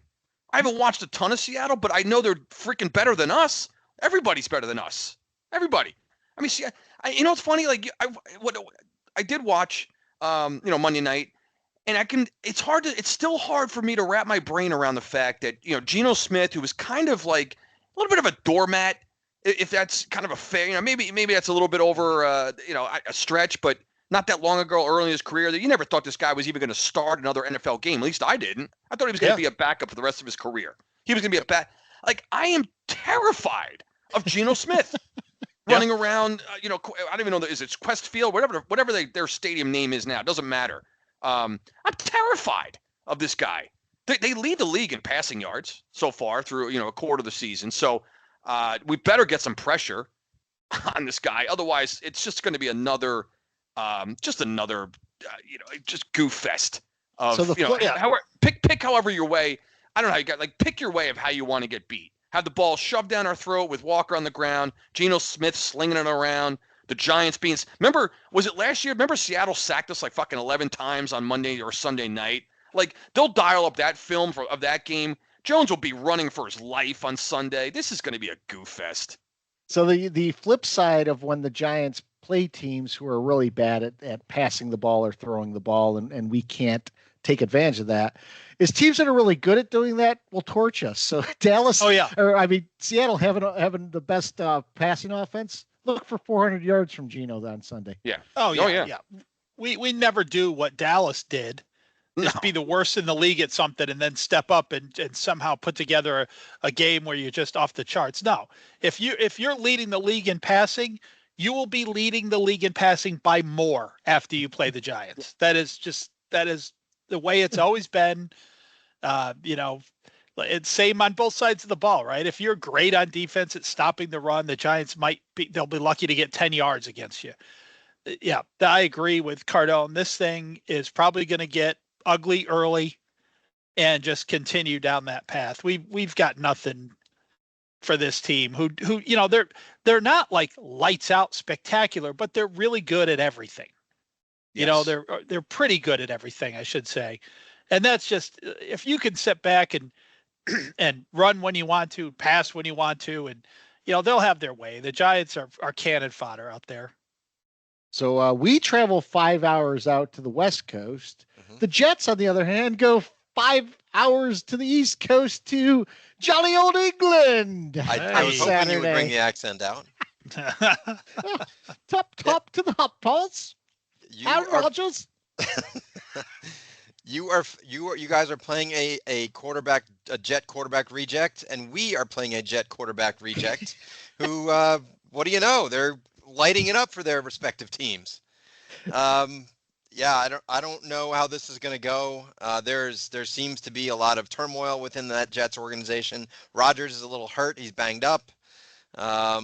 I haven't watched a ton of Seattle, but I know they're freaking better than us. Everybody's better than us. Everybody. I mean, it's funny. Like I did watch, Monday night, and it's still hard for me to wrap my brain around the fact that, Geno Smith, who was kind of like a little bit of a doormat, if that's kind of a fair, maybe that's a little bit over, a stretch, but not that long ago, early in his career, that you never thought this guy was even going to start another NFL game. At least I didn't. I thought he was going to be a backup for the rest of his career. He was going to be I am terrified of Geno Smith running around. I don't even know, is it Quest Field, whatever their stadium name is now. It doesn't matter. I'm terrified of this guy. They lead the league in passing yards so far through a quarter of the season. So we better get some pressure on this guy. Otherwise, it's just going to be another just goof fest of, pick however your way. I don't know how you got, pick your way of how you want to get beat. Have the ball shoved down our throat with Walker on the ground, Geno Smith slinging it around, the Giants being, was it last year? Remember Seattle sacked us fucking 11 times on Monday or Sunday night? They'll dial up that film of that game. Jones will be running for his life on Sunday. This is going to be a goof fest. So the flip side of when the Giants play teams who are really bad at passing the ball or throwing the ball, and we can't take advantage of that, is teams that are really good at doing that will torch us. So Dallas, Seattle having the best passing offense. Look for 400 yards from Geno on Sunday. Yeah. Yeah. We never do what Dallas did. Just be the worst in the league at something and then step up and somehow put together a game where you're just off the charts. No, if you're leading the league in passing, you will be leading the league in passing by more after you play the Giants. That is the way it's always been. It's same on both sides of the ball, right? If you're great on defense at stopping the run, the Giants they'll be lucky to get 10 yards against you. Yeah, I agree with Cardone. This thing is probably going to get ugly early and just continue down that path. We've got nothing for this team who they're not lights out spectacular, but they're really good at everything. Yes. They're pretty good at everything, I should say. And that's just, if you can sit back and run when you want to, pass when you want to, and they'll have their way. The Giants are cannon fodder out there. So we travel 5 hours out to the West Coast. The Jets, on the other hand, go 5 hours to the East Coast to jolly old England. I was hoping you would bring the accent out. Top to the hop pulse. Aaron Rodgers. You guys are playing a Jet quarterback reject, and we are playing a Jet quarterback reject. Who, what do you know? They're lighting it up for their respective teams. I don't know how this is going to go. There seems to be a lot of turmoil within that Jets organization. Rodgers is a little hurt. He's banged up. We're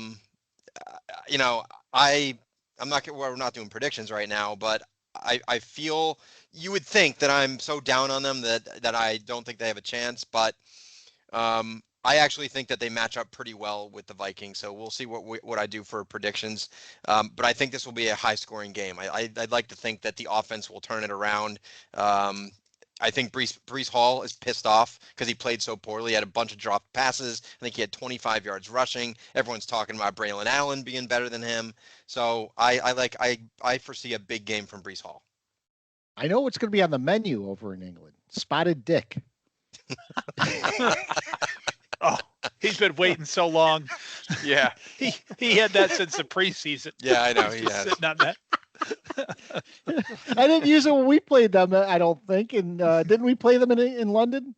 not doing predictions right now, but I feel you would think that I'm so down on them that I don't think they have a chance, but I actually think that they match up pretty well with the Vikings. So we'll see what I do for predictions. But I think this will be a high scoring game. I'd like to think that the offense will turn it around. I think Breece Hall is pissed off because he played so poorly. He had a bunch of dropped passes. I think he had 25 yards rushing. Everyone's talking about Braylon Allen being better than him. So I foresee a big game from Breece Hall. I know what's going to be on the menu over in England. Spotted dick. Oh, he's been waiting so long. Yeah. He had that since the preseason. Yeah, I know. He has. Sitting on that. I didn't use it when we played them, I don't think. And didn't we play them in London?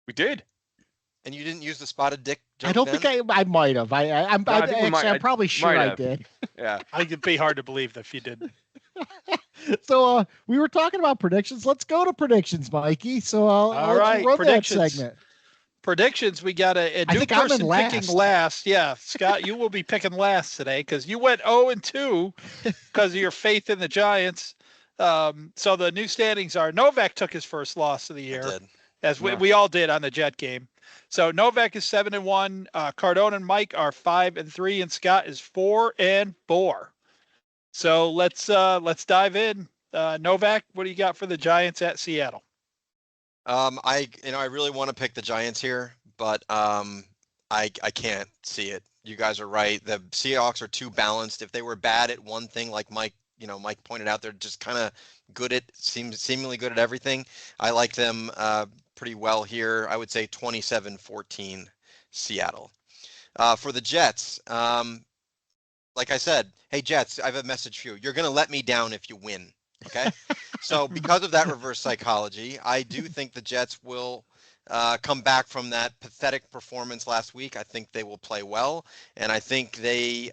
We did. And you didn't use the spotted dick joke I don't then? think I might have. I'm probably sure I did. Yeah. I think it'd be hard to believe if you didn't. So we were talking about predictions. Let's go to predictions, Mikey. So all right, run predictions. That segment. Predictions. We got a new person picking last. Yeah, Scott, you will be picking last today because you went 0-2 because of your faith in the Giants. So the new standings are: Novak took his first loss of the year, as we all did on the Jet game. So Novak is 7-1. Cardone and Mike are 5-3, and Scott is 4-4. So let's dive in. Novak, what do you got for the Giants at Seattle? I really want to pick the Giants here, but I can't see it. You guys are right. The Seahawks are too balanced. If they were bad at one thing, like Mike pointed out, they're just kind of seemingly good at everything. I like them pretty well here. I would say 27-14 Seattle. For the Jets, like I said, hey Jets, I have a message for you. You're going to let me down if you win. Okay. So because of that reverse psychology, I do think the Jets will come back from that pathetic performance last week. I think they will play well. And I think the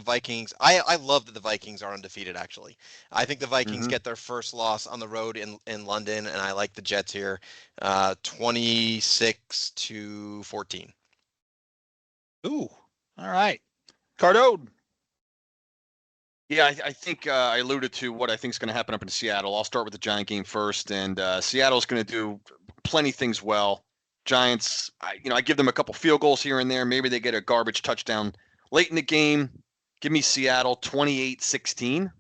Vikings, I love that the Vikings are undefeated, actually. I think the Vikings get their first loss on the road in London, and I like the Jets here 26-14. Ooh. All right. Cardone. Yeah, I think I alluded to what I think is going to happen up in Seattle. I'll start with the Giant game first, and Seattle's going to do plenty of things well. Giants, I give them a couple field goals here and there. Maybe they get a garbage touchdown late in the game. Give me Seattle 28-16.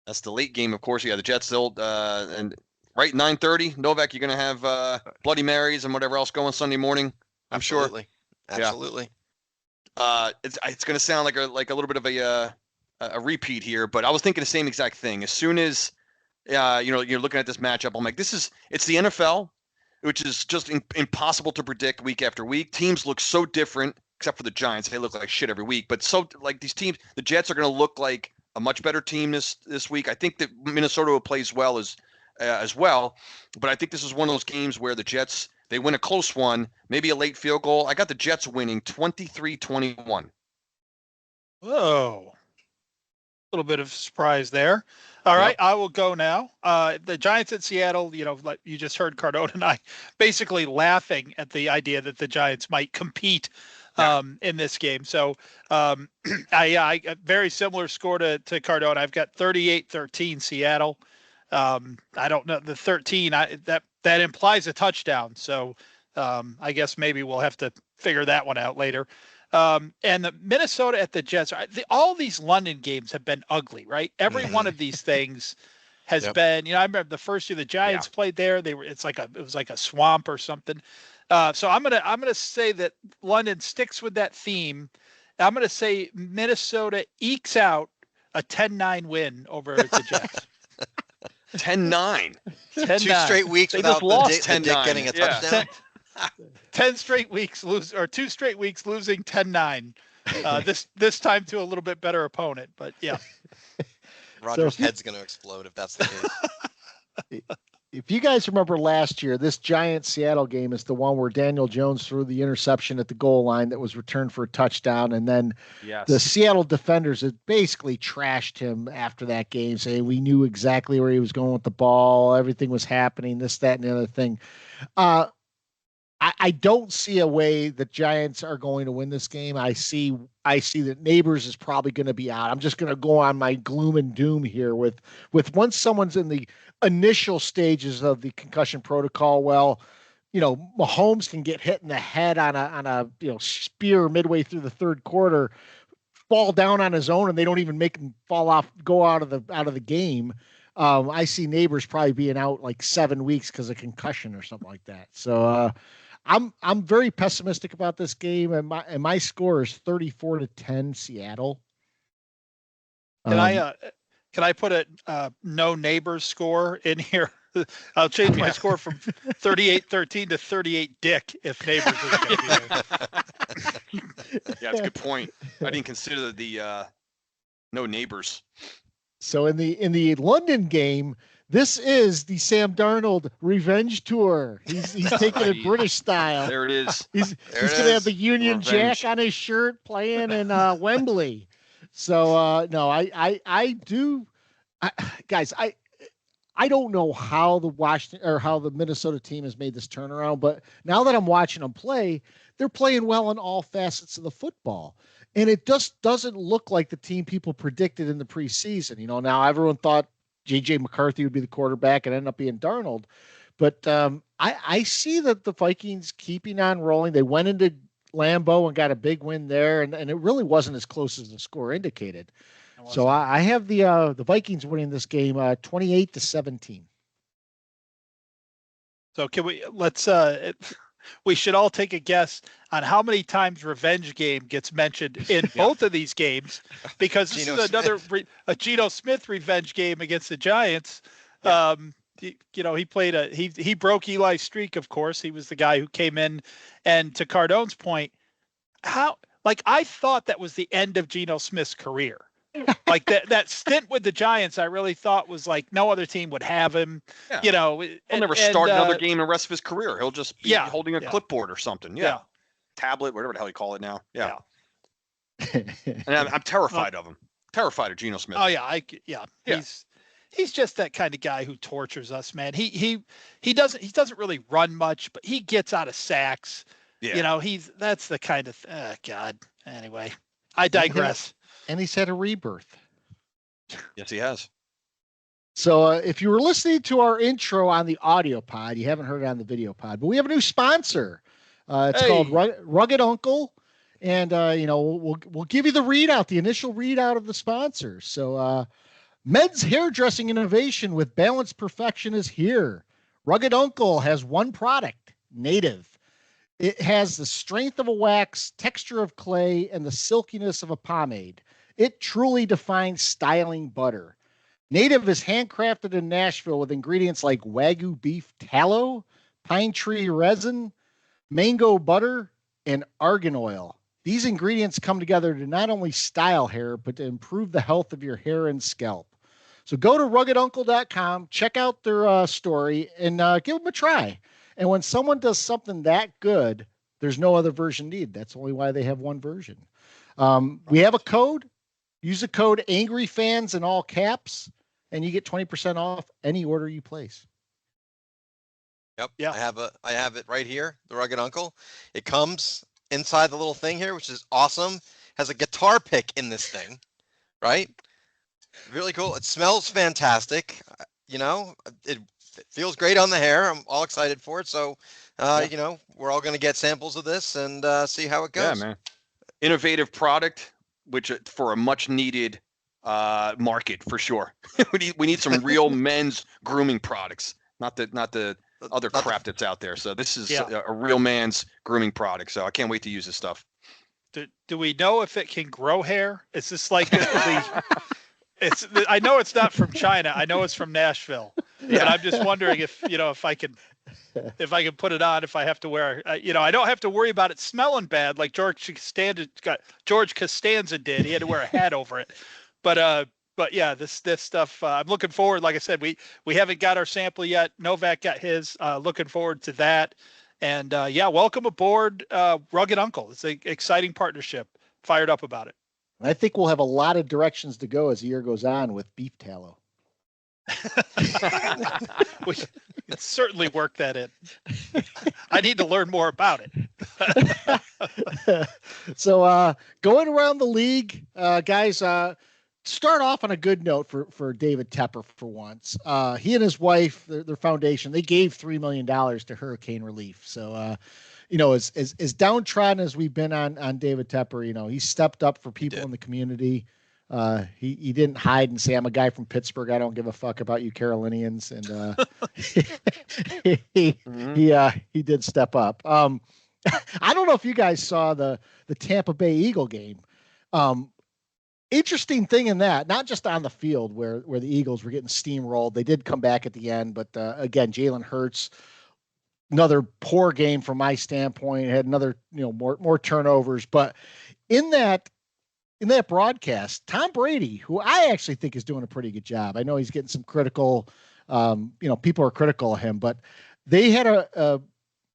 That's the late game, of course. Yeah, the Jets, and right 9:30. Novak, you're going to have Bloody Marys and whatever else going Sunday morning. I'm Absolutely. sure. Absolutely. It's going to sound like a little bit of a repeat here, but I was thinking the same exact thing. As soon as you're looking at this matchup, I'm like, it's the NFL, which is just impossible to predict week after week. Teams look so different, except for the Giants. They look like shit every week. But so like these teams, the Jets are going to look like a much better team this week. I think that Minnesota will play as well, but I think this is one of those games where the Jets, they win a close one, maybe a late field goal. I got the Jets winning 23-21. Whoa. A little bit of surprise there. All right, I will go now. The Giants at Seattle, like you just heard Cardone and I basically laughing at the idea that the Giants might compete in this game. So I very similar score to Cardone. I've got 38-13 Seattle. I don't know, the 13, that implies a touchdown. So I guess maybe we'll have to figure that one out later. And the Minnesota at the Jets, all these London games have been ugly, right? Every one of these things has been, I remember the first year the Giants played there, it was like a swamp or something. So I'm gonna say that London sticks with that theme. I'm gonna say Minnesota ekes out a 10-9 win over the Jets. 10-9. 2 straight weeks without the Dick getting a touchdown. 10 straight weeks 2 straight weeks losing 10-9. This time to a little bit better opponent, but yeah. Roger's head's going to explode if that's the case. If you guys remember last year, this Giants-Seattle game is the one where Daniel Jones threw the interception at the goal line that was returned for a touchdown, and then the Seattle defenders had basically trashed him after that game, saying we knew exactly where he was going with the ball, everything was happening, this, that, and the other thing. I don't see a way that Giants are going to win this game. I see that Neighbors is probably going to be out. I'm just going to go on my gloom and doom here with once someone's in the initial stages of the concussion protocol. Well, Mahomes can get hit in the head on a spear midway through the third quarter, fall down on his own, and they don't even make him go out of the game. I see Neighbors probably being out like 7 weeks because of concussion or something like that. So I'm very pessimistic about this game, and my score is 34-10 Seattle. Can I put a no Neighbors score in here? I'll change my score from 38-13 to 38 Dick if Neighbors is going to be there. Yeah, that's a good point. I didn't consider the no Neighbors. So in the London game, this is the Sam Darnold revenge tour. He's taking it British style. There it is. He's going to have the Union Jack on his shirt playing in Wembley. So no, I do, guys. I don't know how the Minnesota team has made this turnaround, but now that I'm watching them play, they're playing well in all facets of the football. And it just doesn't look like the team people predicted in the preseason. Now everyone thought J.J. McCarthy would be the quarterback and end up being Darnold. But I see that the Vikings keeping on rolling. They went into Lambeau and got a big win there, and it really wasn't as close as the score indicated. So I have the Vikings winning this game 28-17. So we should all take a guess on how many times revenge game gets mentioned in both of these games, because this is another a Geno Smith revenge game against the Giants. Yeah. He played he broke Eli's streak. Of course, he was the guy who came in, and to Cardone's point, I thought that was the end of Geno Smith's career. Like that stint with the Giants, I really thought was like no other team would have him. Yeah. He'll never start another game in the rest of his career. He'll just be holding a clipboard or something. Yeah. Tablet, whatever the hell you call it now. Yeah. And I'm terrified of him. Terrified of Geno Smith. Oh yeah, He's just that kind of guy who tortures us, man. He doesn't really run much, but he gets out of sacks. Yeah. That's the kind of God. Anyway, I digress. And he's had a rebirth. Yes, he has. So if you were listening to our intro on the audio pod, you haven't heard it on the video pod, but we have a new sponsor. It's called Rugged Uncle. And, we'll give you the readout, the initial readout of the sponsor. So men's hairdressing innovation with balanced perfection is here. Rugged Uncle has one product, Native. It has the strength of a wax, texture of clay, and the silkiness of a pomade. It truly defines styling butter. Native is handcrafted in Nashville with ingredients like Wagyu beef tallow, pine tree resin, mango butter, and argan oil. These ingredients come together to not only style hair, but to improve the health of your hair and scalp. So go to ruggeduncle.com, check out their story, and give them a try. And when someone does something that good, there's no other version needed. That's only why they have one version. We have a code. Use the code AngryFans in all caps, and you get 20% off any order you place. Yep. Yeah. I have it right here, the Rugged Uncle. It comes inside the little thing here, which is awesome. Has a guitar pick in this thing, right? Really cool. It smells fantastic. It feels great on the hair. I'm all excited for it. So, we're all going to get samples of this and see how it goes. Yeah, man. Innovative product, which for a much needed market for sure. we need some real men's grooming products, not the other crap that's out there. So this is a real man's grooming product. So I can't wait to use this stuff. Do we know if it can grow hair? Is this like I know it's not from China. I know it's from Nashville. Yeah. But I'm just wondering if I can put it on, if I have to wear, I don't have to worry about it smelling bad like George Costanza did. He had to wear a hat over it. But yeah, this stuff, I'm looking forward. Like I said, we haven't got our sample yet. Novak got his. Looking forward to that. And welcome aboard, Rugged Uncle. It's an exciting partnership. Fired up about it. I think we'll have a lot of directions to go as the year goes on with beef tallow. We can certainly work that in. I need to learn more about it. So going around the league, guys, start off on a good note for David Tepper for once. He and his wife, their foundation, they gave $3 million to hurricane relief. So, as downtrodden as we've been on David Tepper, he stepped up for people in the community. He didn't hide and say, I'm a guy from Pittsburgh. I don't give a fuck about you Carolinians. And he did step up. I don't know if you guys saw the Tampa Bay Eagle game. Interesting thing in that, not just on the field where the Eagles were getting steamrolled. They did come back at the end, but again, Jalen Hurts, another poor game from my standpoint, had another, more turnovers. But in that broadcast, Tom Brady, who I actually think is doing a pretty good job. I know he's getting some critical, people are critical of him, but they had a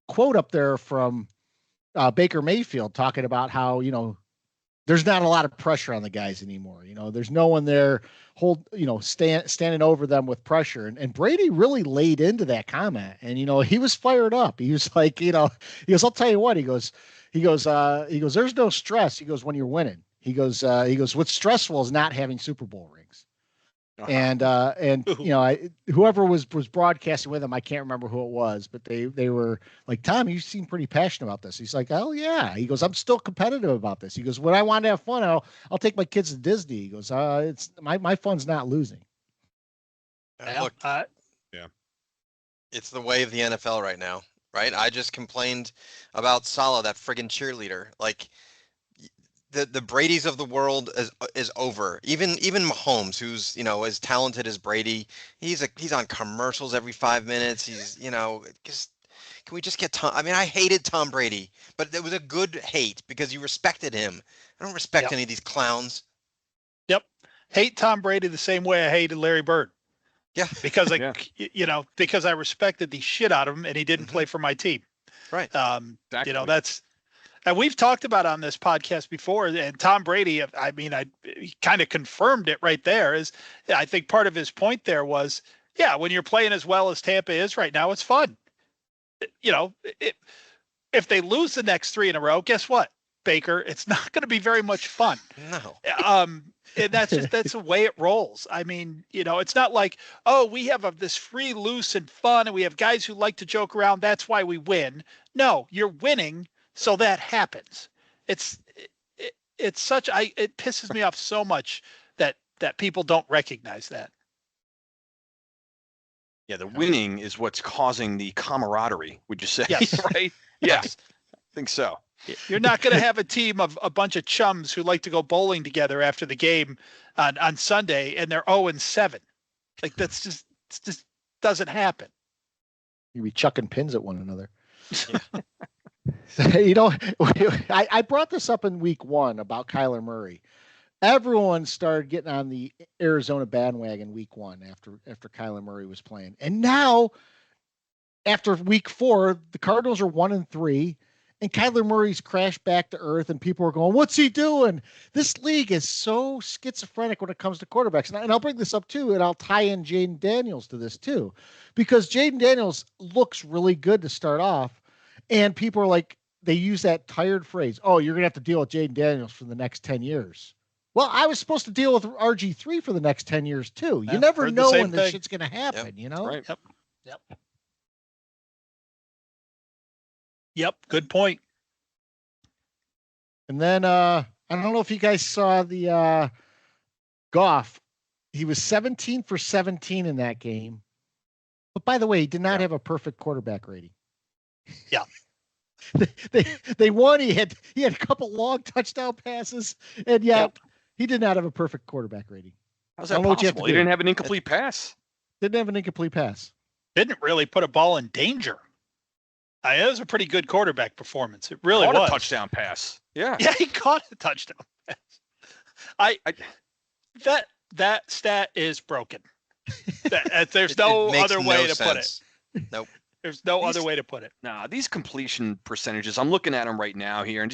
quote up there from Baker Mayfield talking about how, there's not a lot of pressure on the guys anymore. There's no one there standing over them with pressure. And Brady really laid into that comment. And, he was fired up. He was like, he goes, I'll tell you what, he goes, there's no stress. He goes, when you're winning, he goes, what's stressful is not having Super Bowl rings. Uh-huh. And whoever was broadcasting with him, I can't remember who it was, but they were like, Tom, you seem pretty passionate about this. He's like, oh yeah. He goes, I'm still competitive about this. He goes, when I want to have fun, I'll take my kids to Disney. He goes, it's my fun's not losing. Look, it's the way of the NFL right now, right? I just complained about Salah, that friggin' cheerleader. Like, the Bradys of the world is over. Even Mahomes, who's as talented as Brady, he's on commercials every 5 minutes. He's just, can we just get Tom? I mean, I hated Tom Brady, but it was a good hate because you respected him. I don't respect any of these clowns. Yep, hate Tom Brady the same way I hated Larry Bird. Yeah, because because I respected the shit out of him and he didn't play for my team. Right. Exactly. That's. And we've talked about on this podcast before, and Tom Brady, he kind of confirmed it right there. I think part of his point there was, when you're playing as well as Tampa is right now, it's fun. If they lose the next 3 in a row, guess what, Baker? It's not going to be very much fun. No. And that's the way it rolls. I mean, it's not like, we have this free, loose, and fun, and we have guys who like to joke around. That's why we win. No, you're winning. So that happens. It pisses me off so much that people don't recognize that. Yeah, the winning is what's causing the camaraderie, would you say? Yes. Right? Yes. I think so. You're not going to have a team of a bunch of chums who like to go bowling together after the game on Sunday and they're 0-7. Like it just doesn't happen. You'd be chucking pins at one another. I brought this up in week 1 about Kyler Murray. Everyone started getting on the Arizona bandwagon week 1 after Kyler Murray was playing. And now, after week 4, the Cardinals are 1-3, and Kyler Murray's crashed back to earth, and people are going, what's he doing? This league is so schizophrenic when it comes to quarterbacks. And I'll bring this up, too, and I'll tie in Jaden Daniels to this, too. Because Jaden Daniels looks really good to start off, and people are like, they use that tired phrase, you're going to have to deal with Jaden Daniels for the next 10 years. Well, I was supposed to deal with RG3 for the next 10 years, too. You never know when this shit's going to happen, Right. Yep. Good point. And then I don't know if you guys saw the Goff, he was 17 for 17 in that game. But by the way, he did not have a perfect quarterback rating. Yeah. They won. He had a couple long touchdown passes, and yet he did not have a perfect quarterback rating. How's that possible? He didn't have an incomplete pass. Didn't have an incomplete pass. Didn't really put a ball in danger. It was a pretty good quarterback performance. It really was. A touchdown pass. Yeah. Yeah, he caught a touchdown pass. That stat is broken. There's no other way to put it. Nope. There's no other way to put it. Nah, these completion percentages, I'm looking at them right now here.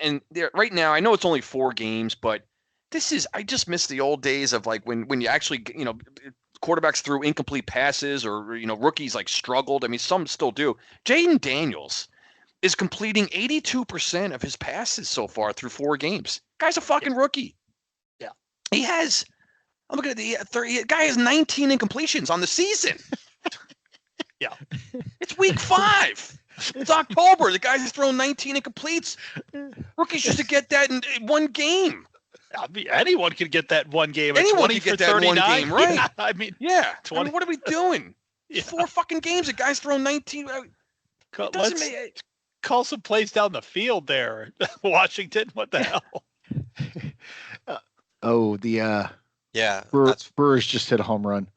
And right now, I know it's only 4 games, but I just miss the old days of like when you actually, quarterbacks threw incomplete passes or, rookies like struggled. I mean, some still do. Jaden Daniels is completing 82% of his passes so far through 4 games. Guy's a fucking rookie. Yeah. He has, I'm looking at the guy has 19 incompletions on the season. Yeah. It's week 5. It's October. The guy's thrown 19 incompletes. Rookies used to get that in 1 game. I mean, anyone could get that in 1 game. Anyone could get that in 1 game, right? Yeah, I mean, what are we doing? Yeah. 4 fucking games. The guy's thrown 19. Let's call some plays down the field there. Washington, what the hell? Brewers just hit a home run.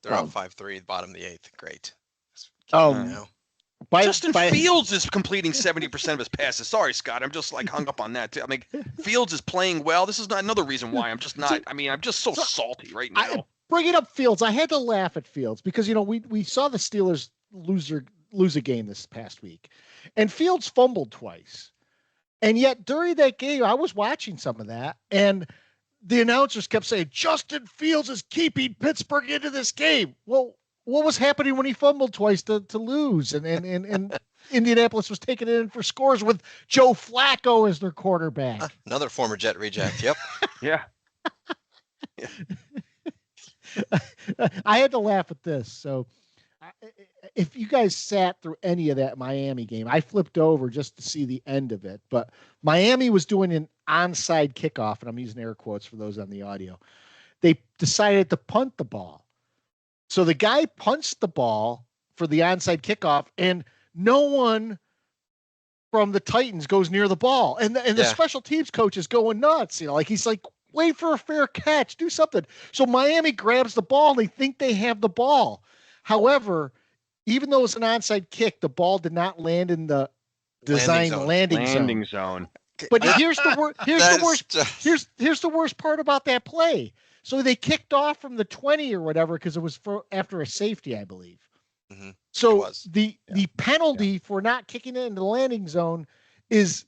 They're out 5-3, bottom of the 8th. Great. Justin Fields is completing 70% of his passes. Sorry, Scott. I'm just like hung up on that too. I mean, Fields is playing well. This is not another reason why I'm just not. I mean, I'm just so salty right now. Bringing up Fields, I had to laugh at Fields because we saw the Steelers lose a game this past week, and Fields fumbled twice, and yet during that game, I was watching some of that, and the announcers kept saying Justin Fields is keeping Pittsburgh into this game. Well, what was happening when he fumbled twice to lose? And Indianapolis was taking it in for scores with Joe Flacco as their quarterback. Another former Jet reject. Yep. Yeah. I had to laugh at this. So if you guys sat through any of that Miami game, I flipped over just to see the end of it. But Miami was doing an onside kickoff, and I'm using air quotes for those on the audio. They decided to punt the ball. So the guy punts the ball for the onside kickoff, and no one from the Titans goes near the ball. And the special teams coach is going nuts. He's like, wait for a fair catch, do something. So Miami grabs the ball, and they think they have the ball. However, even though it's an onside kick, the ball did not land in the designed landing zone. But here's the worst part about that play. So they kicked off from the 20 or whatever because it was after a safety, I believe. Mm-hmm. So the penalty for not kicking it into the landing zone is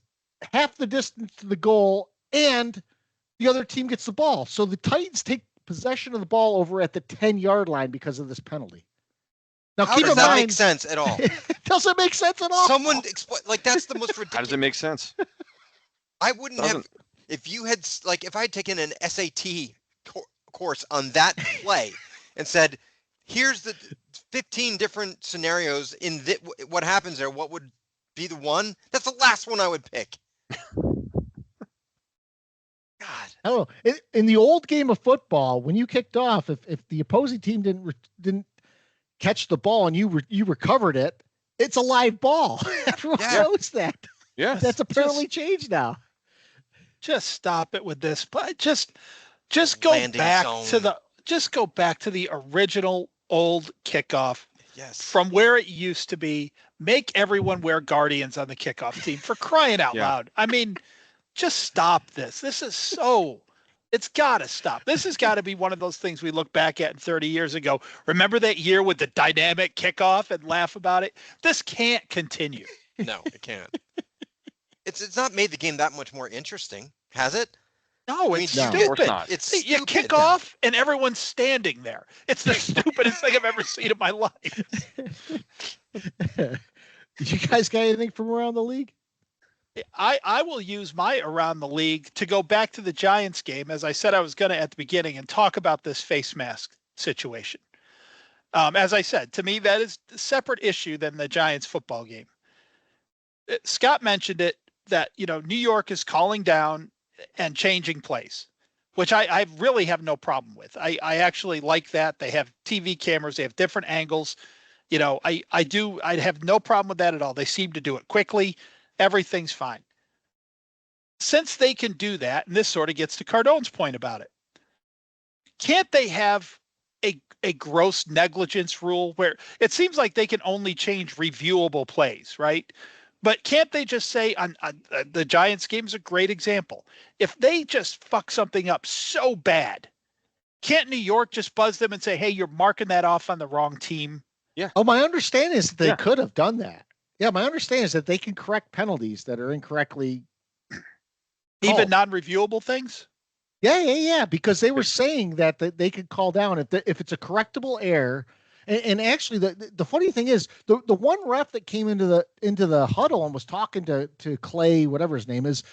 half the distance to the goal, and the other team gets the ball. So the Titans take possession of the ball over at the 10-yard line because of this penalty. Now, how does that make sense at all? It doesn't make sense at all. Someone explain. That's the most ridiculous. How does it make sense? I wouldn't have if you had if I had taken an SAT course on that play and said, here's the 15 different scenarios in what happens there, what would be the one? That's the last one I would pick. God. I don't know. In the old game of football, when you kicked off, if the opposing team didn't catch the ball and you recovered it, it's a live ball. Everyone knows that. Yeah. That's apparently changed now. Just stop it with this. But just go back to the original old kickoff. Yes. From where it used to be. Make everyone wear Guardians on the kickoff team, for crying out loud. I mean, just stop this. It's got to stop. This has got to be one of those things we look back at 30 years ago. Remember that year with the dynamic kickoff and laugh about it? This can't continue. No, it can't. It's not made the game that much more interesting, has it? No, it's stupid. Of course not. It's you kick off and everyone's standing there. It's the stupidest thing I've ever seen in my life. Did you guys got anything from around the league? I will use my around the league to go back to the Giants game, as I said I was going to at the beginning, and talk about this face mask situation. As I said, to me, that is a separate issue than the Giants football game. Scott mentioned it, that New York is calling down and changing plays. which I really have no problem with. I actually like that. They have TV cameras. They have different angles. I have no problem with that at all. They seem to do it quickly. Everything's fine. Since they can do that, and this sort of gets to Cardone's point about it, can't they have a gross negligence rule where it seems like they can only change reviewable plays, right? But can't they just say on the Giants game is a great example. If they just fuck something up so bad, can't New York just buzz them and say, hey, you're marking that off on the wrong team? Yeah. Oh, my understanding is that they could have done that. Yeah, my understanding is that they can correct penalties that are incorrectly even non-reviewable things. Yeah. Because they were saying that they could call down if it's a correctable error. And actually, the funny thing is, the one ref that came into the huddle and was talking to Clay, whatever his name is,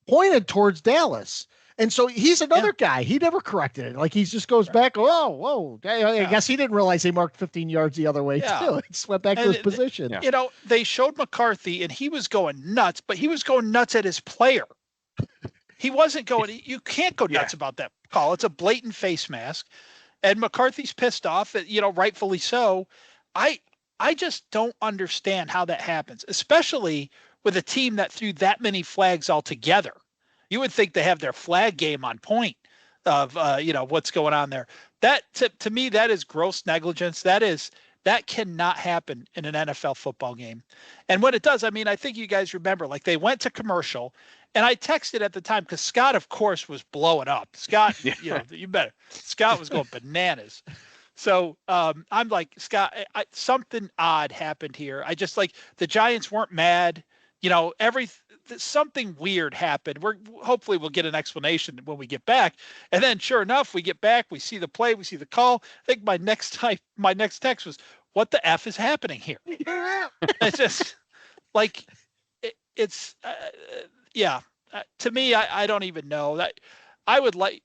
pointed towards Dallas. And so he's another guy. He never corrected it. Like he just goes back. Oh, whoa! I guess he didn't realize they marked 15 yards the other way too. It went back to his position. They showed McCarthy, and he was going nuts, but he was going nuts at his player. He wasn't going. You can't go nuts about that call. It's a blatant face mask, and McCarthy's pissed off. Rightfully so. I just don't understand how that happens, especially with a team that threw that many flags altogether. You would think they have their flag game on point of what's going on there. That to me, that is gross negligence. That cannot happen in an NFL football game. And when it does, I think you guys remember, like they went to commercial, and I texted at the time because Scott, of course, was blowing up. Scott, you better. Scott was going bananas. So I'm like, Scott, something odd happened here. I just like the Giants weren't mad. Something weird happened. Hopefully we'll get an explanation when we get back. And then sure enough, we get back, we see the play, we see the call. I think my next text was, what the F is happening here? It's just like, to me, I don't even know that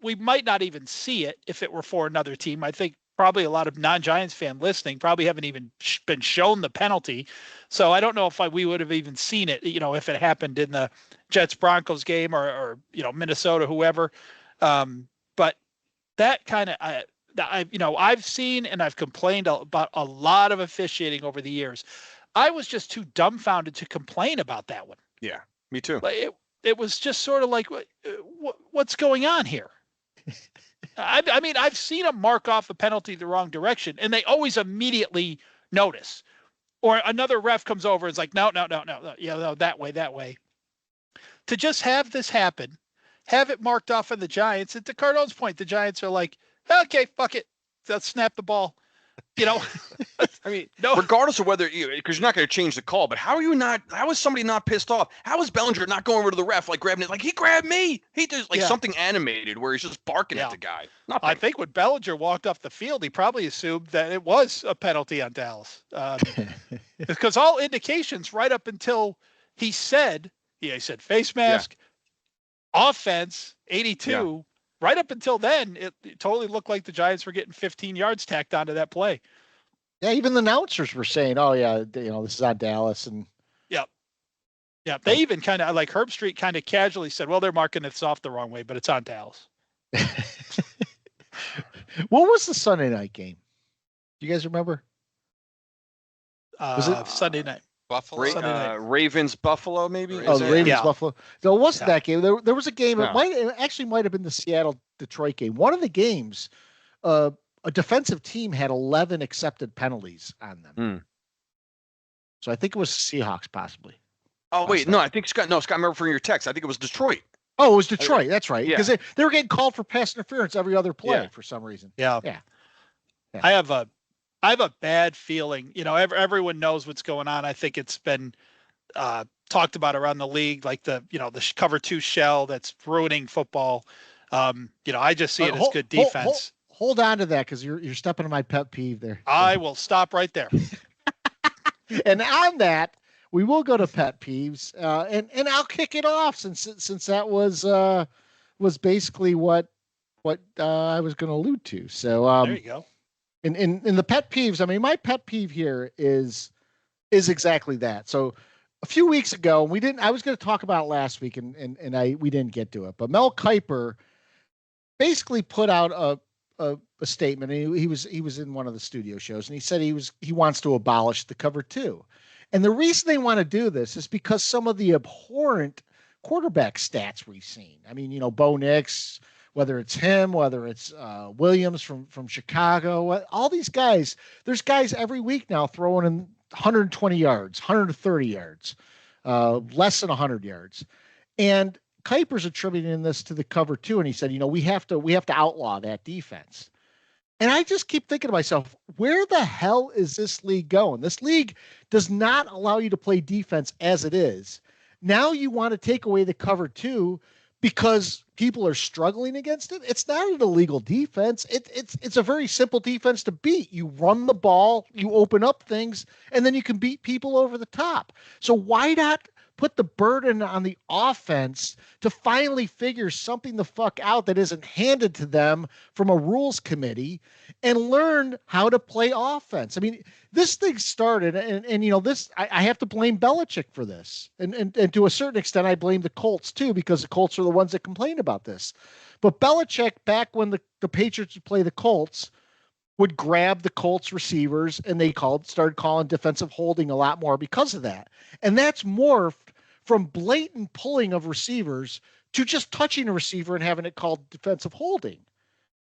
we might not even see it if it were for another team. I think probably a lot of non-Giants fan listening probably haven't even been shown the penalty. So I don't know if we would have even seen it, if it happened in the Jets-Broncos game or Minnesota, whoever. But that kind of, I've seen and I've complained about a lot of officiating over the years. I was just too dumbfounded to complain about that one. Yeah, me too. It was just sort of like, what's going on here? I've seen them mark off a penalty the wrong direction, and they always immediately notice. Or another ref comes over and is like, no, that way. To just have this happen, have it marked off on the Giants, and to Cardone's point, the Giants are like, okay, fuck it. Let's snap the ball. Regardless of whether because you're not going to change the call, but how is somebody not pissed off? How is Bellinger not going over to the ref, like grabbing it, like he grabbed me? He does something animated where he's just barking at the guy. Nothing. I think when Bellinger walked off the field, he probably assumed that it was a penalty on Dallas. Because all indications right up until he said face mask, offense, 82. Yeah. Right up until then, it totally looked like the Giants were getting 15 yards tacked onto that play. Yeah, even the announcers were saying, "Oh yeah, this is on Dallas." And yeah, they even kind of like Herb Street kind of casually said, "Well, they're marking this off the wrong way, but it's on Dallas." What was the Sunday night game? Do you guys remember? Was it Sunday night? Buffalo, Ravens, Buffalo, maybe. Oh, the Ravens, Buffalo. No, it wasn't that game. There was a game. No. It actually might have been the Seattle-Detroit game. One of the games, a defensive team had 11 accepted penalties on them. So I think it was Seahawks, possibly. Oh wait, no, I think Scott. I remember from your text. I think it was Detroit. Oh, it was Detroit. That's right. Because they were getting called for pass interference every other play for some reason. Yeah. I have a bad feeling. Everyone knows what's going on. I think it's been talked about around the league, like the cover 2 shell that's ruining football. I just see it as good defense. Hold on to that because you're stepping on my pet peeve there. I will stop right there. And on that, we will go to pet peeves, and I'll kick it off since that was basically what I was going to allude to. So there you go. In the pet peeves, my pet peeve here is exactly that. So a few weeks ago, I was going to talk about it last week, and we didn't get to it. But Mel Kiper basically put out a statement. And he was in one of the studio shows, and he said he wants to abolish the cover 2. And the reason they want to do this is because some of the abhorrent quarterback stats we've seen. I mean, Bo Nix, whether it's him, whether it's Williams from Chicago, all these guys, there's guys every week now throwing in 120 yards, 130 yards, less than 100 yards. And Kuiper's attributing this to the cover 2, and he said, we have to outlaw that defense. And I just keep thinking to myself, where the hell is this league going? This league does not allow you to play defense as it is. Now you want to take away the cover 2 because people are struggling against it. It's not an illegal defense. It's a very simple defense to beat. You run the ball, you open up things, and then you can beat people over the top. So why not put the burden on the offense to finally figure something the fuck out that isn't handed to them from a rules committee and learn how to play offense? I mean, this thing started, and this, I have to blame Belichick for this. And to a certain extent, I blame the Colts too, because the Colts are the ones that complain about this. But Belichick, back when the Patriots would play the Colts, would grab the Colts receivers, and they started calling defensive holding a lot more because of that. And that's morphed from blatant pulling of receivers to just touching a receiver and having it called defensive holding.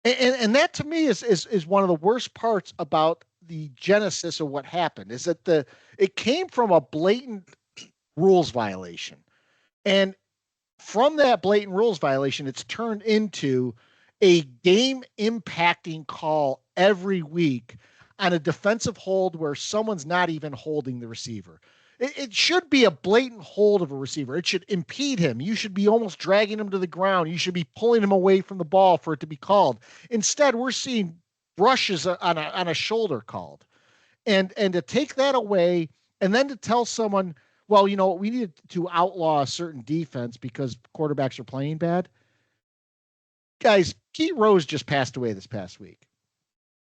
And that to me is one of the worst parts about the genesis of what happened, is that it came from a blatant rules violation. And from that blatant rules violation, it's turned into a game impacting call every week on a defensive hold where someone's not even holding the receiver. It should be a blatant hold of a receiver. It should impede him. You should be almost dragging him to the ground. You should be pulling him away from the ball for it to be called. Instead, we're seeing brushes on a shoulder called. And to take that away and then to tell someone, well, we need to outlaw a certain defense because quarterbacks are playing bad. Guys, Pete Rose just passed away this past week.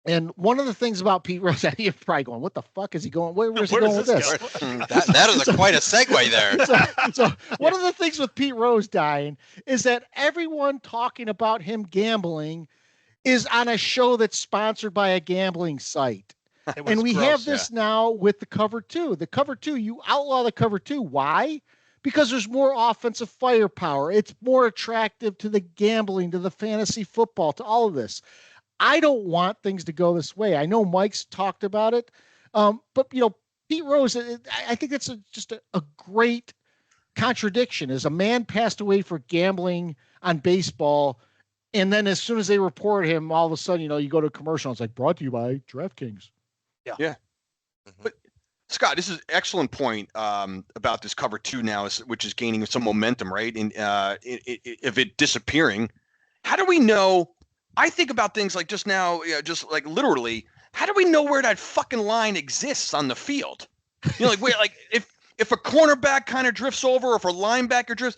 And one of the things about Pete Rose, you're probably going, what the fuck is he going? Where's he going with this? That is quite a segue there. So one of the things with Pete Rose dying is that everyone talking about him gambling is on a show that's sponsored by a gambling site. And we have this now with the cover 2. The cover 2, you outlaw the cover 2. Why? Because there's more offensive firepower. It's more attractive to the gambling, to the fantasy football, to all of this. I don't want things to go this way. I know Mike's talked about it, but Pete Rose, I think it's just a great contradiction. As a man passed away for gambling on baseball, and then as soon as they report him, all of a sudden, you go to a commercial. It's like, brought to you by DraftKings. Yeah. Mm-hmm. But Scott, this is an excellent point about this cover 2 now, which is gaining some momentum, right? And if it disappearing, how do we know? I think about things like just now, just like literally, how do we know where that fucking line exists on the field? If a cornerback kind of drifts over, or if a linebacker drifts,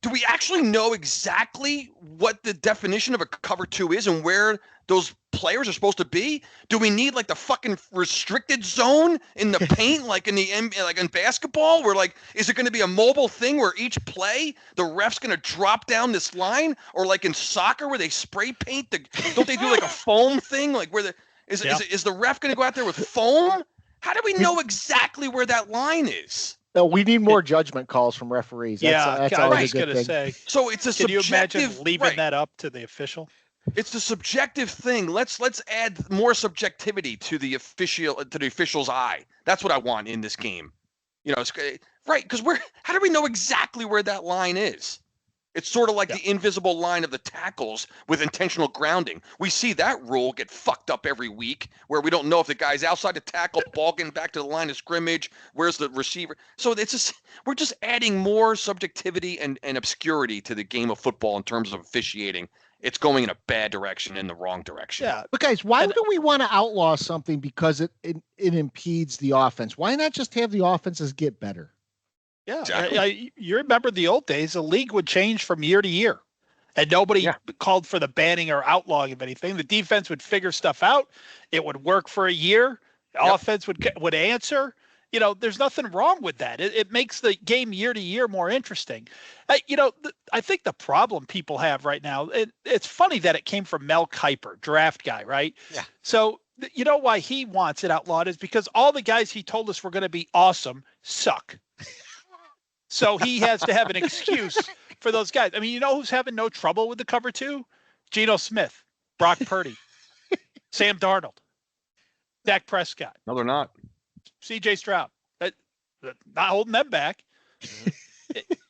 do we actually know exactly what the definition of a cover 2 is and where those players are supposed to be? Do we need like the fucking restricted zone in the paint, like in basketball, where is it going to be a mobile thing where each play the ref's going to drop down this line, or like in soccer where they spray paint don't they do like a foam thing, like where is the ref going to go out there with foam? How do we know exactly where that line is? No, we need more judgment calls from referees. That's I always was going to say. So it's a Can you subjective. imagine leaving that up to the official? It's a subjective thing. Let's add more subjectivity to the official's eye. That's what I want in this game. It's right, because how do we know exactly where that line is? It's sort of like the invisible line of the tackles with intentional grounding. We see that rule get fucked up every week, where we don't know if the guy's outside the tackle, ball getting back to the line of scrimmage, where's the receiver. So we're just adding more subjectivity and obscurity to the game of football in terms of officiating. It's going in a bad direction, in the wrong direction. Yeah, but guys, why do we want to outlaw something because it impedes the offense? Why not just have the offenses get better? Yeah, exactly. You remember the old days, the league would change from year to year, and nobody called for the banning or outlawing of anything. The defense would figure stuff out. It would work for a year. Offense would answer, there's nothing wrong with that. It makes the game year to year more interesting. I think the problem people have right now, it's funny that it came from Mel Kiper, draft guy, right? Yeah. So you know why he wants it outlawed is because all the guys he told us were going to be awesome suck. So he has to have an excuse for those guys. I mean, you know who's having no trouble with the cover 2? Geno Smith, Brock Purdy, Sam Darnold, Dak Prescott. No, they're not. C.J. Stroud. Not holding them back.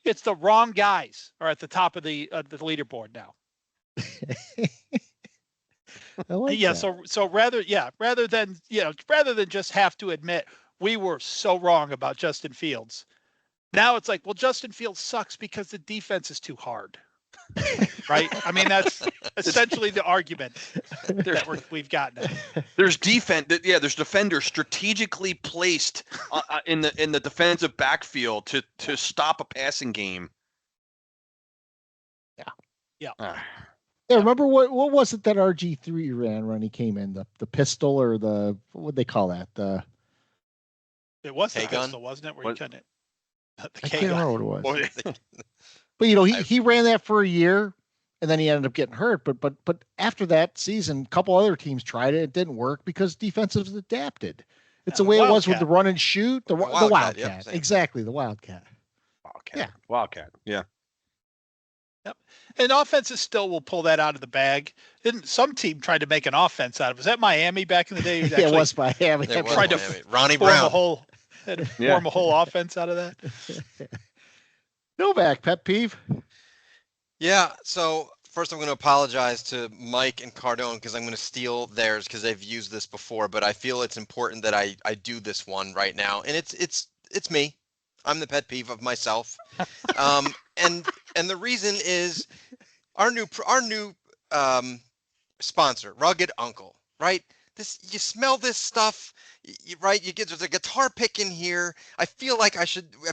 It's the wrong guys are at the top of the leaderboard now. I like Yeah. that. So rather than just have to admit we were so wrong about Justin Fields, now it's like, well, Justin Fields sucks because the defense is too hard. Right? I mean, that's essentially the argument that we've gotten. There's there's defenders strategically placed in the defensive backfield to stop a passing game. Yeah. Yeah, remember what was it that RG3 ran when he came in? The pistol or what would they call that? It was the K-gun? pistol, wasn't it? Where you couldn't. The I can't K-gun. remember what it was. Well, But he ran that for a year, and then he ended up getting hurt. But after that season, a couple other teams tried it. It didn't work because defenses adapted. It's the way it was with the run and shoot. The Wildcat. Yep, same. Exactly, the Wildcat. Wildcat. Yeah. Yep. And offenses still will pull that out of the bag. Didn't some team tried to make an offense out of it? Was that Miami back in the day? Yeah, it was Miami. It was tried to Miami. Ronnie form Brown. form a whole offense out of that. Novak, pet peeve. Yeah, so first I'm going to apologize to Mike and Cardone because I'm going to steal theirs because they've used this before, but I feel it's important that I do this one right now. And it's me. I'm the pet peeve of myself. And the reason is our new sponsor, Rugged Uncle, right? You smell this stuff, right? There's a guitar pick in here. I feel like I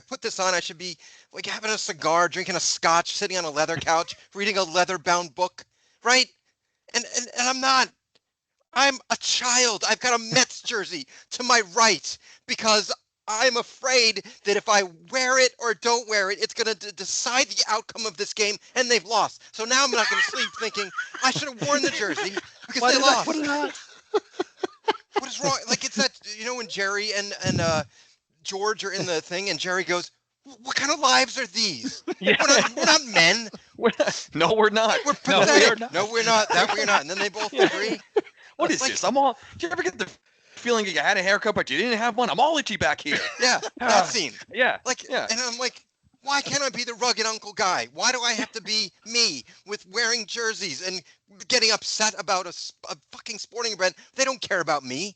put this on. I should be like having a cigar, drinking a scotch, sitting on a leather couch, reading a leather-bound book, right? And I'm not. I'm a child. I've got a Mets jersey to my right because I'm afraid that if I wear it or don't wear it, it's going to decide the outcome of this game, and they've lost. So now I'm not going to sleep thinking I should have worn the jersey because they lost. What is wrong? Like, it's that, when Jerry and George are in the thing, and Jerry goes, "What kind of lives are these? Yeah. We're not men. No, we're not. We're pathetic. No, we're not. That we're not." And then they both agree. What is this? Did you ever get the feeling you had a haircut, but you didn't have one? I'm all itchy back here. Yeah, that scene. Yeah. And I'm like, why can't I be the rugged uncle guy? Why do I have to be me with wearing jerseys and getting upset about a fucking sporting event? They don't care about me,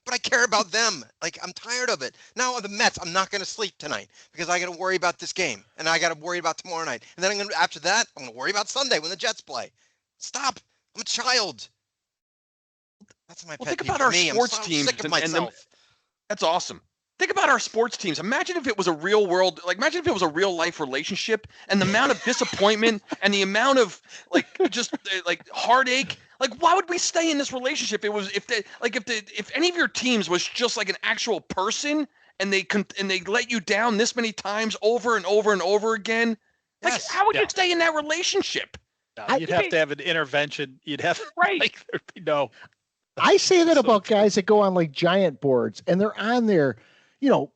but I care about them. Like, I'm tired of it. Now, the Mets, I'm not going to sleep tonight because I got to worry about this game, and I got to worry about tomorrow night. And then after that, I'm going to worry about Sunday when the Jets play. Stop. I'm a child. That's my pet Think peeve. about our Me. sports I'm so teams sick of myself. That's awesome. Think about our sports teams. Imagine if it was a real world, imagine if it was a real life relationship, and the amount of disappointment and the amount of heartache. Like, why would we stay in this relationship? If any of your teams was just like an actual person and they let you down this many times over and over and over again. Like, Yes. how would you stay in that relationship? You'd have to have an intervention. You'd have Right. there'd be no. I say that about guys that go on like giant boards and they're on there,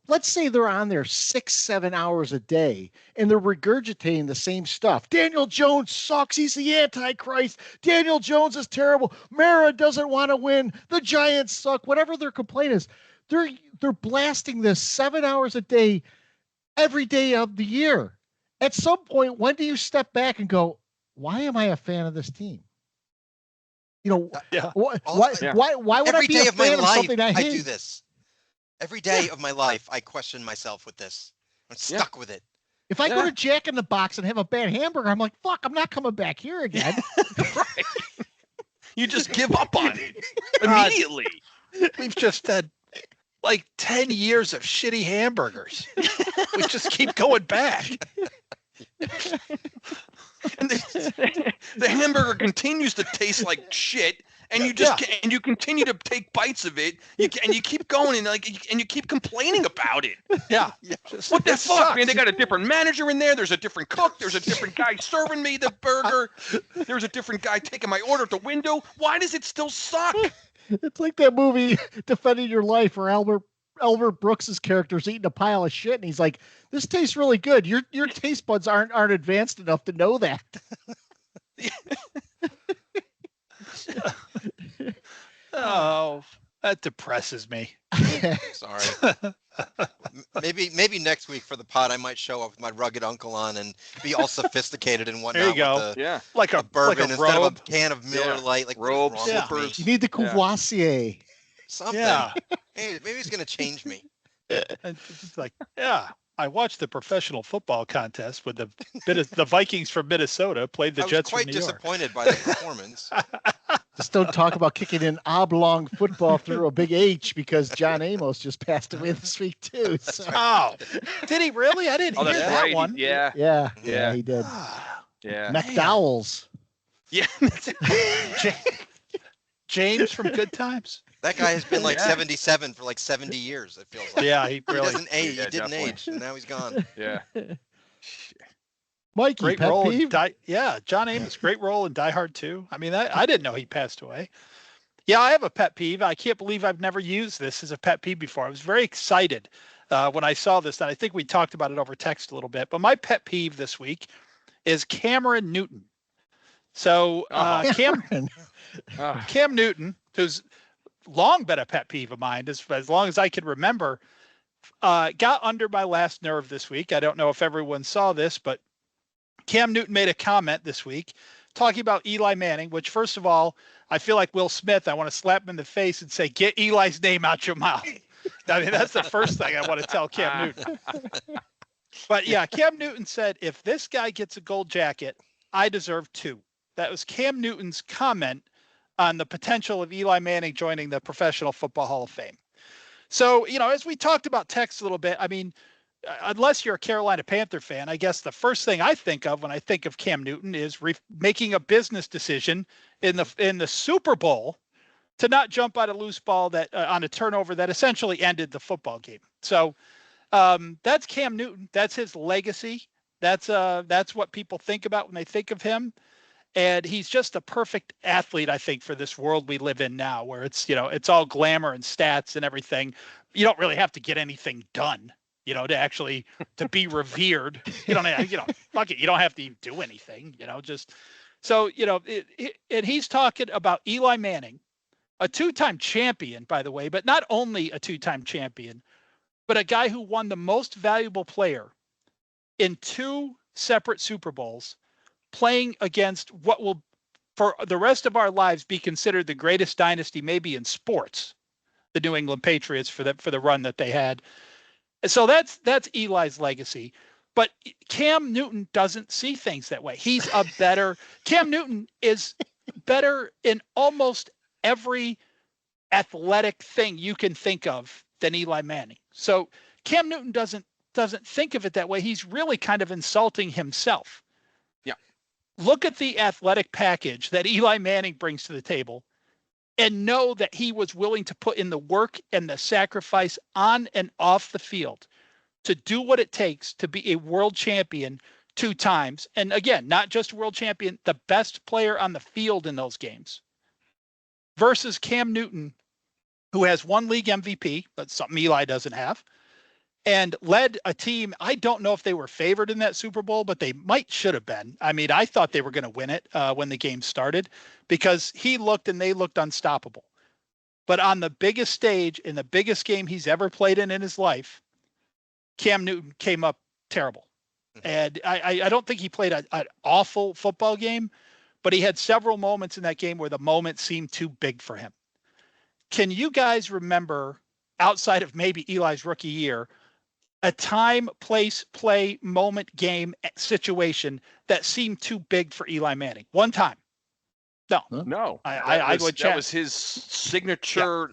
let's say they're on there 6-7 hours a day and they're regurgitating the same stuff. Daniel Jones sucks. He's the Antichrist. Daniel Jones is terrible. Mara doesn't want to win. The Giants suck. Whatever their complaint is, they're blasting this 7 hours a day, every day of the year. At some point, when do you step back and go, why am I a fan of this team? Yeah. Why would Every I be day a of my fan of life, something I I hate? do this. Every day of my life, I question myself with this. I'm stuck with it. If I go to Jack in the Box and have a bad hamburger, I'm like, fuck, I'm not coming back here again. Right. You just give up on it immediately. We've just had like 10 years of shitty hamburgers. We just keep going back. And the hamburger continues to taste like shit, and you just and you continue to take bites of it, and you keep going and you keep complaining about it. Yeah. What the fuck, man? They got a different manager in there. There's a different cook. There's a different guy serving me the burger. There's a different guy taking my order at the window. Why does it still suck? It's like that movie Defending Your Life, where Albert Brooks's character's eating a pile of shit, and he's like, "This tastes really good. Your taste buds aren't advanced enough to know that." Oh, that depresses me. Sorry. Maybe next week for the pod I might show up with my rugged uncle on and be all sophisticated and whatnot. There you go. With like a bourbon like a instead robe. of a can of Miller Lite. Like robe, what's wrong with me? You need the Courvoisier. Something. Yeah. Hey, maybe he's gonna change me. And it's like, I watched the professional football contest with the Vikings from Minnesota played the Jets from New York. I was quite disappointed by the performance. Just don't talk about kicking an oblong football through a big H, because John Amos just passed away this week too. So. Oh, did he really? I didn't hear that's that right. one. Yeah, he did. Yeah. McDowell's. Yeah. James from Good Times. That guy has been like 77 for like 70 years, it feels like. Yeah, he really doesn't age. Yeah, he didn't definitely. age, and now he's gone. Yeah. Mikey, great pet role. peeve? John Amos, great role in Die Hard 2. I mean, I didn't know he passed away. Yeah, I have a pet peeve. I can't believe I've never used this as a pet peeve before. I was very excited when I saw this, and I think we talked about it over text a little bit. But my pet peeve this week is Cameron Newton. So Cam Newton, who's long been a pet peeve of mine as long as I can remember, got under my last nerve this week. I don't know if everyone saw this, but Cam Newton made a comment this week talking about Eli Manning, which, first of all, I feel like Will Smith. I want to slap him in the face and say, "Get Eli's name out your mouth." I mean, that's the first thing I want to tell Cam Newton. But yeah, Cam Newton said, "If this guy gets a gold jacket, I deserve 2." That was Cam Newton's comment on the potential of Eli Manning joining the Professional Football Hall of Fame. So, as we talked about text a little bit, I mean, unless you're a Carolina Panther fan, I guess the first thing I think of when I think of Cam Newton is making a business decision in the Super Bowl to not jump on a loose ball that on a turnover that essentially ended the football game. So that's Cam Newton. That's his legacy. That's what people think about when they think of him. And he's just a perfect athlete, I think, for this world we live in now, where it's all glamour and stats and everything. You don't really have to get anything done, to be revered. You don't have, fuck it. You don't have to do anything, just so, and he's talking about Eli Manning, a 2-time champion, by the way, but not only a 2-time champion, but a guy who won the most valuable player in 2 separate Super Bowls, playing against what will, for the rest of our lives, be considered the greatest dynasty maybe in sports, the New England Patriots, for the run that they had. So that's Eli's legacy. But Cam Newton doesn't see things that way. Cam Newton is better in almost every athletic thing you can think of than Eli Manning. So Cam Newton doesn't think of it that way. He's really kind of insulting himself. Yeah. Look at the athletic package that Eli Manning brings to the table and know that he was willing to put in the work and the sacrifice on and off the field to do what it takes to be a world champion 2 times. And again, not just world champion, the best player on the field in those games, versus Cam Newton, who has 1 league MVP, but something Eli doesn't have, and led a team. I don't know if they were favored in that Super Bowl, but they should have been. I mean, I thought they were going to win it when the game started, because they looked unstoppable. But on the biggest stage, in the biggest game he's ever played in his life, Cam Newton came up terrible. And I don't think he played an awful football game, but he had several moments in that game where the moment seemed too big for him. Can you guys remember, outside of maybe Eli's rookie year, a time, place, play, moment, game situation that seemed too big for Eli Manning? One time. No. No. I would check. That was his signature,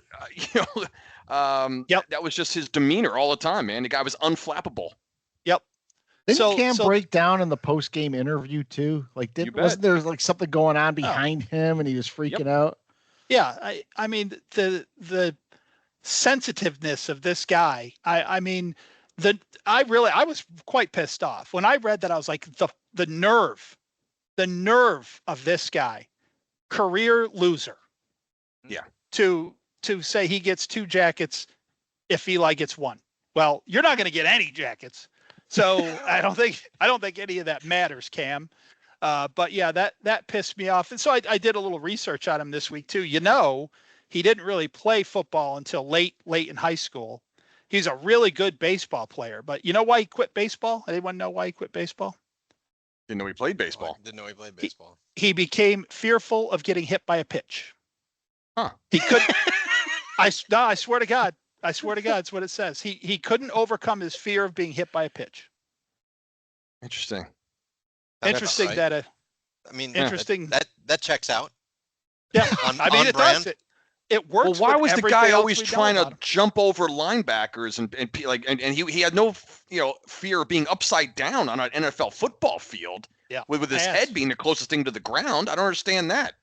Yep. That was just his demeanor all the time, man. The guy was unflappable. Yep. Didn't Cam break down in the post-game interview too? Like, wasn't there like something going on behind him and he was freaking out? Yeah, I mean the sensitiveness of this guy. I mean I was quite pissed off when I read that. I was like the nerve of this guy, career loser. Yeah. To say he gets 2 jackets if Eli gets 1. Well, you're not going to get any jackets. So I don't think any of that matters, Cam. But yeah, that pissed me off. And so I did a little research on him this week too. He didn't really play football until late in high school. He's a really good baseball player, but you know why he quit baseball? Anyone know why he quit baseball? Didn't know he played baseball. Didn't know he played baseball. He became fearful of getting hit by a pitch. Huh. He couldn't. I swear to God. It's what it says. He couldn't overcome his fear of being hit by a pitch. Interesting. Interesting right. that. I mean, interesting. That checks out. Yeah, I mean, on it brand. does. It works. Well, why was the guy always else we know trying to about him. jump over linebackers and he had no fear of being upside down on an NFL football field? Yeah, with his head being the closest thing to the ground. I don't understand that.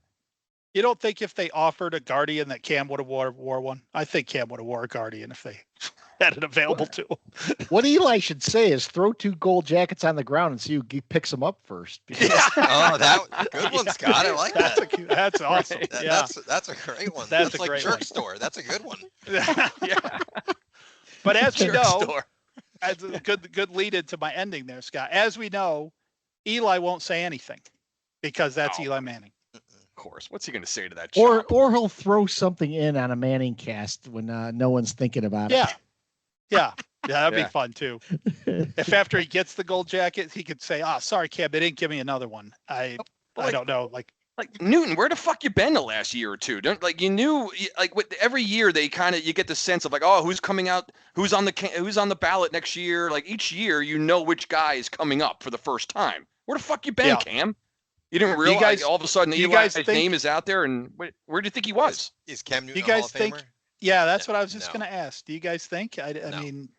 You don't think if they offered a Guardian that Cam would have wore one? I think Cam would have wore a Guardian if they had it available to him. What Eli should say is throw 2 gold jackets on the ground and see who picks them up first. Oh, that good one, Scott. I like that. That's awesome. Right. That's a great one. That's a like great Jerk one. Store. That's a good one. Yeah. But as we Jerk know, store. as a good lead into my ending there, Scott. As we know, Eli won't say anything because that's Eli Manning. Of course. What's he going to say to that? Or he'll throw something in on a Manning cast when no one's thinking about it. Yeah, that'd be fun too. If after he gets the gold jacket, he could say, sorry, Cam, they didn't give me another one. I don't know. Like Newton, where the fuck you been the last year or two? Every year they you get the sense of who's coming out, who's on the ballot next year. Like each year, which guy is coming up for the first time. Where the fuck you been, Cam? You didn't realize all of a sudden Eli's name is out there, and where do you think he was? Is Cam Newton you guys a Hall of think? Famer? Yeah, that's what I was just going to ask. Do you guys think? I mean,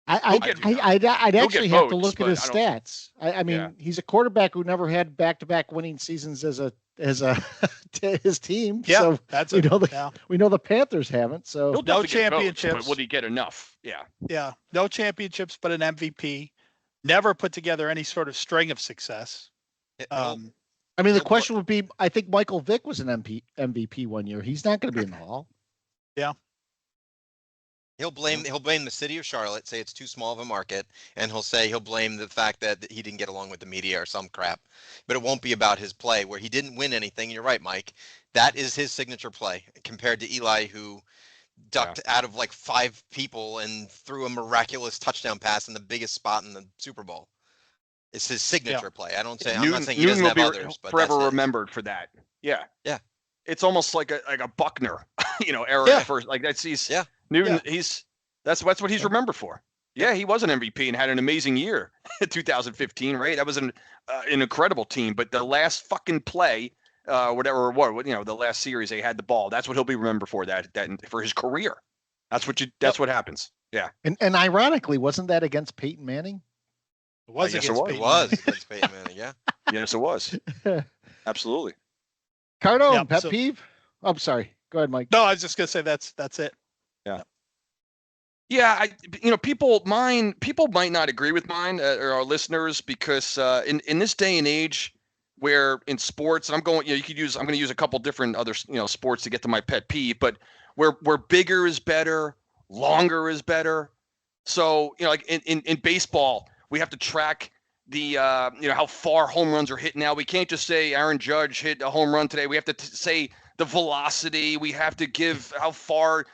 I'd actually have to look at his stats. I mean, Yeah. he's a quarterback who never had back-to-back winning seasons as his team. Yeah, so that's we know the Panthers haven't. So He'll no definitely get votes, championships. but will he get enough? Yeah. Yeah, no championships, but an MVP. Never put together any sort of string of success. I mean, the question would be, I think Michael Vick was an MVP one year. He's not going to be in the Hall. Yeah. He'll blame the city of Charlotte, say it's too small of a market, and he'll blame the fact that he didn't get along with the media or some crap. But it won't be about his play where he didn't win anything. You're right, Mike. That is his signature play compared to Eli, who ducked out of 5 people and threw a miraculous touchdown pass in the biggest spot in the Super Bowl. It's his signature play. I'm not saying he doesn't have others, but forever that's remembered for that. Yeah. Yeah. It's almost like a Buckner, era first. Newton. Yeah. That's what he's remembered for. Yeah, he was an MVP and had an amazing year in 2015, right? That was an incredible team. But the last fucking play, the last series they had the ball. That's what he'll be remembered for. That for his career. That's what happens. Yeah. And ironically, wasn't that against Peyton Manning? It was against Peyton. It was against Peyton Manning. Yeah. Yes, it was. Absolutely. Cardone, pet peeve? I'm sorry. Go ahead, Mike. No, I was just gonna say that's it. Yeah. Yeah, people might not agree with mine or our listeners because in this day and age where in sports, and I'm going to use a couple different other sports to get to my pet peeve, but where bigger is better, longer is better. So like in baseball, we have to track the how far home runs are hit now. We can't just say Aaron Judge hit a home run today. We have to say the velocity. We have to give how far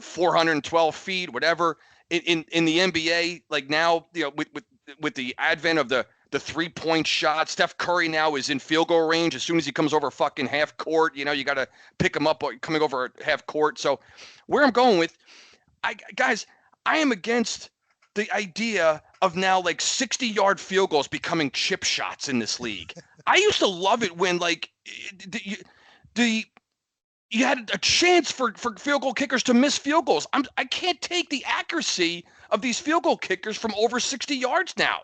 412 feet, whatever. In the NBA, like now, with the advent of the 3-point shot, Steph Curry now is in field goal range as soon as he comes over fucking half court. You got to pick him up coming over half court. So where I'm going with, I am against the idea of now 60-yard field goals becoming chip shots in this league. I used to love it when you had a chance for field goal kickers to miss field goals. I can't take the accuracy of these field goal kickers from over 60 yards now.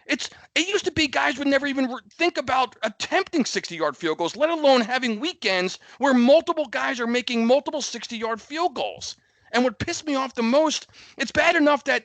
It used to be guys would never even think about attempting 60-yard field goals, let alone having weekends where multiple guys are making multiple 60-yard field goals. And what pissed me off the most, it's bad enough that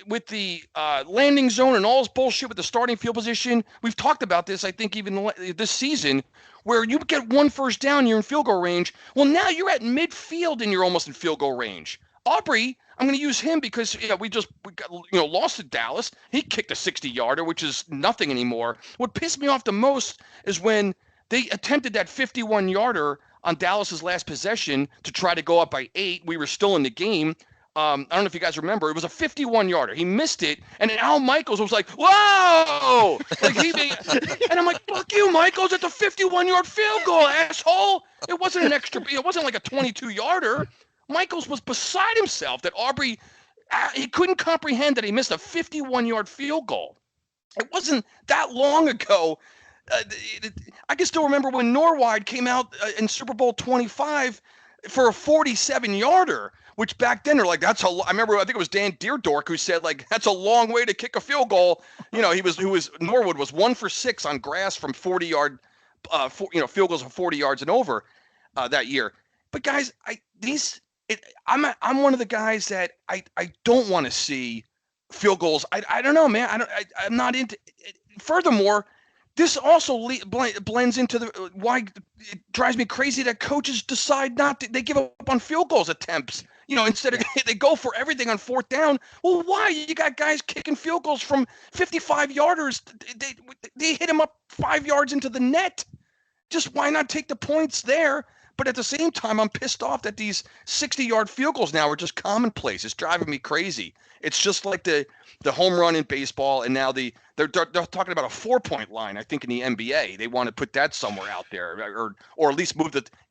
with the landing zone and all this bullshit with the starting field position, we've talked about this, I think, even this season, where you get one first down, you're in field goal range. Well, now you're at midfield and you're almost in field goal range. Aubrey, I'm going to use him because we got, lost to Dallas. He kicked a 60-yarder, which is nothing anymore. What pissed me off the most is when they attempted that 51-yarder on Dallas's last possession to try to go up by 8. We were still in the game. I don't know if you guys remember. It was a 51-yarder. He missed it, and then Al Michaels was like, "Whoa!" And I'm like, "Fuck you, Michaels! It's a 51-yard field goal, asshole! It wasn't an extra. It wasn't like a 22-yarder." Michaels was beside himself that Aubrey, he couldn't comprehend that he missed a 51-yard field goal. It wasn't that long ago. I can still remember when Norwide came out in Super Bowl 25 for a 47-yarder, which back then they're like, I think it was Dan Deerdork who said, like, that's a long way to kick a field goal. Norwood was 1 for 6 on grass from 40-yard, field goals of 40 yards and over that year. But guys, I'm one of the guys that I don't want to see field goals. I don't know, man. I'm not into it. Furthermore, this also blends into why it drives me crazy that coaches decide they give up on field goals attempts. Instead of they go for everything on fourth down. Well, why? You got guys kicking field goals from 55-yarders. They hit them up 5 yards into the net. Just why not take the points there? But at the same time, I'm pissed off that these 60-yard field goals now are just commonplace. It's driving me crazy. It's just like the home run in baseball, and now they're talking about a 4-point line. I think in the NBA, they want to put that somewhere out there, or at least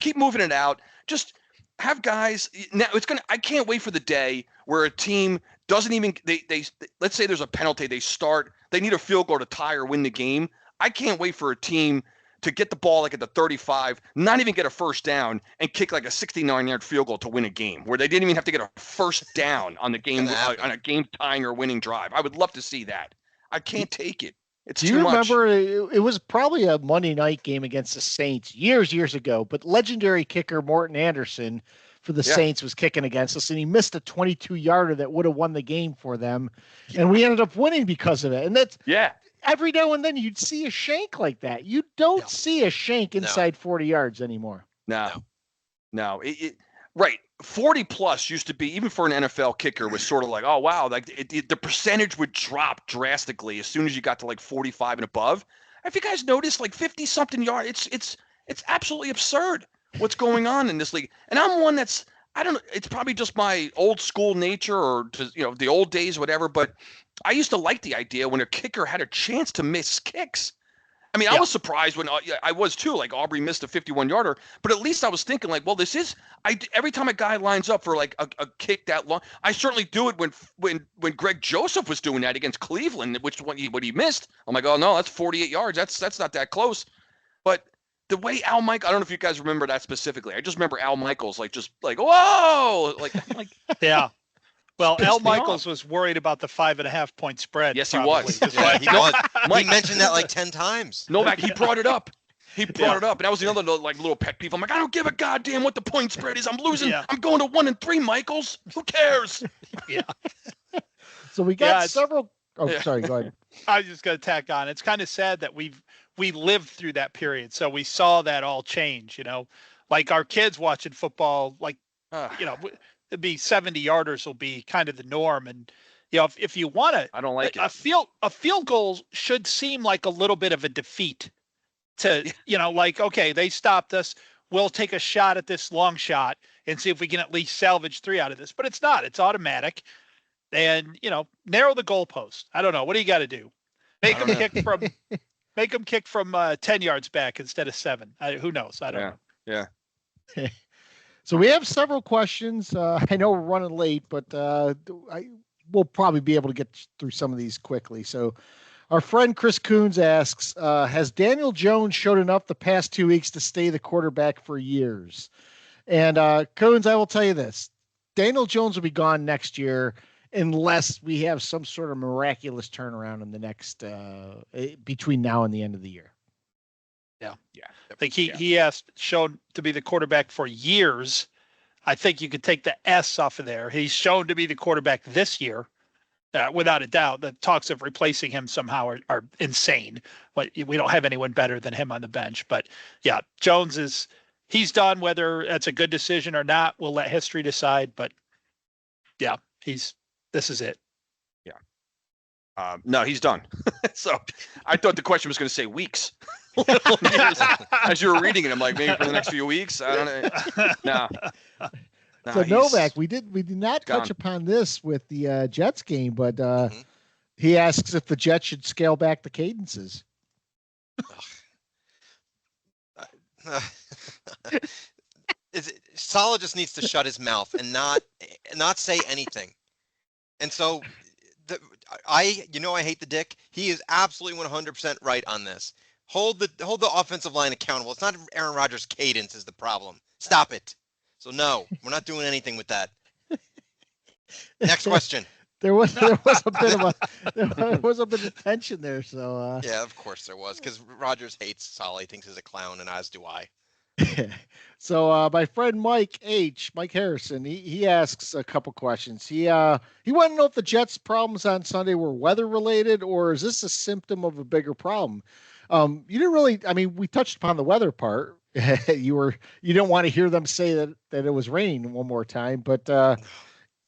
keep moving it out. Just have guys. Now I can't wait for the day where a team doesn't even they let's say there's a penalty. They need a field goal to tie or win the game. I can't wait for a team to get the ball like at the 35, not even get a first down, and kick like a 69-yard field goal to win a game, where they didn't even have to get a first down on the game on a game-tying or winning drive. I would love to see that. I can't take it. It's too much. Do you remember? It was probably a Monday night game against the Saints years ago, but legendary kicker Morton Anderson for the Saints was kicking against us, and he missed a 22-yarder that would have won the game for them, and we ended up winning because of it. And that's every now and then you'd see a shank like that. You don't see a shank inside 40 yards anymore. No. Right. 40 plus used to be, even for an NFL kicker, was sort of like, oh, wow, like the percentage would drop drastically as soon as you got to like 45 and above. Have you guys noticed, like 50-something yards? It's absolutely absurd what's going on in this league. And I'm one that's, I don't know, it's probably just my old school nature or the old days, whatever, but I used to like the idea when a kicker had a chance to miss kicks. I mean, I was surprised when I was too, like Aubrey missed a 51-yarder, but at least I was thinking like, well, every time a guy lines up for like a kick that long, I certainly do it when Greg Joseph was doing that against Cleveland, which when he missed, I'm like, oh no, that's 48 yards. That's not that close. But the way I don't know if you guys remember that specifically. I just remember Al Michaels just like, whoa, like yeah. Well, Al Michaels was worried about the 5.5 point spread. Yes, probably. he was. He mentioned that like 10 times. Novak, he brought it up. And that was the other little pet peeve. I'm like, I don't give a goddamn what the point spread is. I'm losing. Yeah. I'm going to 1-3, Michaels. Who cares? Yeah. So we got several. Oh, sorry. Go ahead. I was just going to tack on. It's kind of sad that we lived through that period, so we saw that all change. Like our kids watching football, like it'd be 70-yarders will be kind of the norm. And, if you want to, I don't like it. A field goal should seem like a little bit of a defeat to, like, okay, they stopped us. We'll take a shot at this long shot and see if we can at least salvage 3 out of this, but it's not, it's automatic. And, narrow the goalpost. I don't know. What do you got to do? Make them kick from 10 yards back instead of 7. Who knows? I don't know. Yeah. So we have several questions. I know we're running late, but we'll probably be able to get through some of these quickly. So our friend Chris Coons asks, has Daniel Jones showed enough the past 2 weeks to stay the quarterback for years? And Coons, I will tell you this. Daniel Jones will be gone next year, unless we have some sort of miraculous turnaround in the next between now and the end of the year. Yeah. Yeah. I think he has shown to be the quarterback for years. I think you could take the S off of there. He's shown to be the quarterback this year, without a doubt. The talks of replacing him somehow are insane. But we don't have anyone better than him on the bench. But yeah, Jones he's done. Whether that's a good decision or not, we'll let history decide. But yeah, this is it. Yeah. No, he's done. So I thought the question was going to say weeks. As you were reading it, I'm like, maybe for the next few weeks. I don't know. No. So Novak, we did not touch upon this with the Jets game, but he asks if the Jets should scale back the cadences. Saleh just needs to shut his mouth and not say anything. And so, I hate the dick. He is absolutely 100% right on this. Hold the offensive line accountable. It's not Aaron Rodgers' cadence is the problem. Stop it. So no, we're not doing anything with that. Next question. There was a bit of tension there. So yeah, of course there was, because Rodgers hates Saleh. He thinks he's a clown, and as do I. So my friend Mike Harrison, he asks a couple questions. He wanted to know if the Jets' problems on Sunday were weather related, or is this a symptom of a bigger problem? You didn't really. I mean, we touched upon the weather part. You didn't want to hear them say that it was raining one more time, but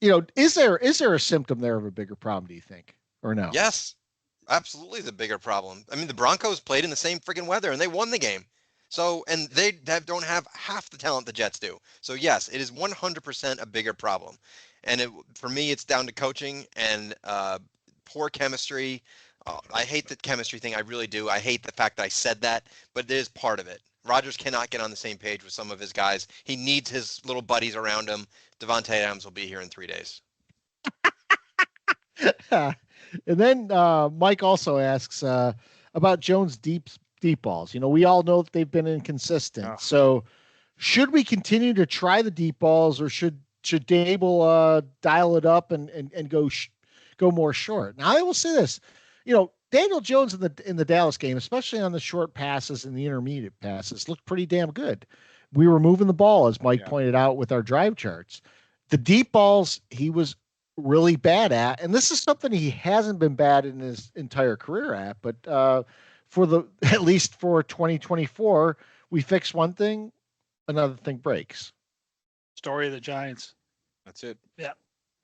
is there a symptom there of a bigger problem, do you think, or no? Yes, absolutely, the bigger problem. I mean, the Broncos played in the same freaking weather and they won the game. So, and they don't have half the talent the Jets do. So yes, it is 100% a bigger problem. And for me, it's down to coaching and poor chemistry. I hate the chemistry thing. I really do. I hate the fact that I said that, but it is part of it. Rodgers cannot get on the same page with some of his guys. He needs his little buddies around him. Devontae Adams will be here in 3 days. And then Mike also asks about Jones' deep balls. We all know that they've been inconsistent. Oh. So should we continue to try the deep balls, or should Dable dial it up and go more short? Now, I will say this. Daniel Jones in the Dallas game, especially on the short passes and the intermediate passes, looked pretty damn good. We were moving the ball, as Mike pointed out with our drive charts. The deep balls he was really bad at, and this is something he hasn't been bad in his entire career at. But at least for 2024, we fix one thing, another thing breaks. Story of the Giants. That's it. Yeah.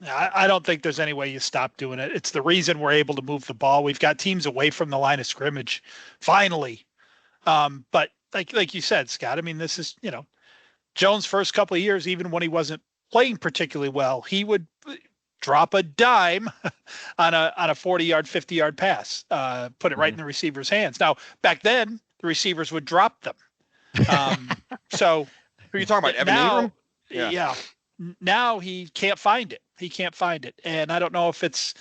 I don't think there's any way you stop doing it. It's the reason we're able to move the ball. We've got teams away from the line of scrimmage, finally. But like you said, Scott, I mean, this is, Jones' first couple of years, even when he wasn't playing particularly well, he would drop a dime on a 40-yard, 50-yard pass, put it right in the receiver's hands. Now, back then, the receivers would drop them. So who are you talking about? Evan Ingram? Yeah. Now he can't find it. And I don't know if it's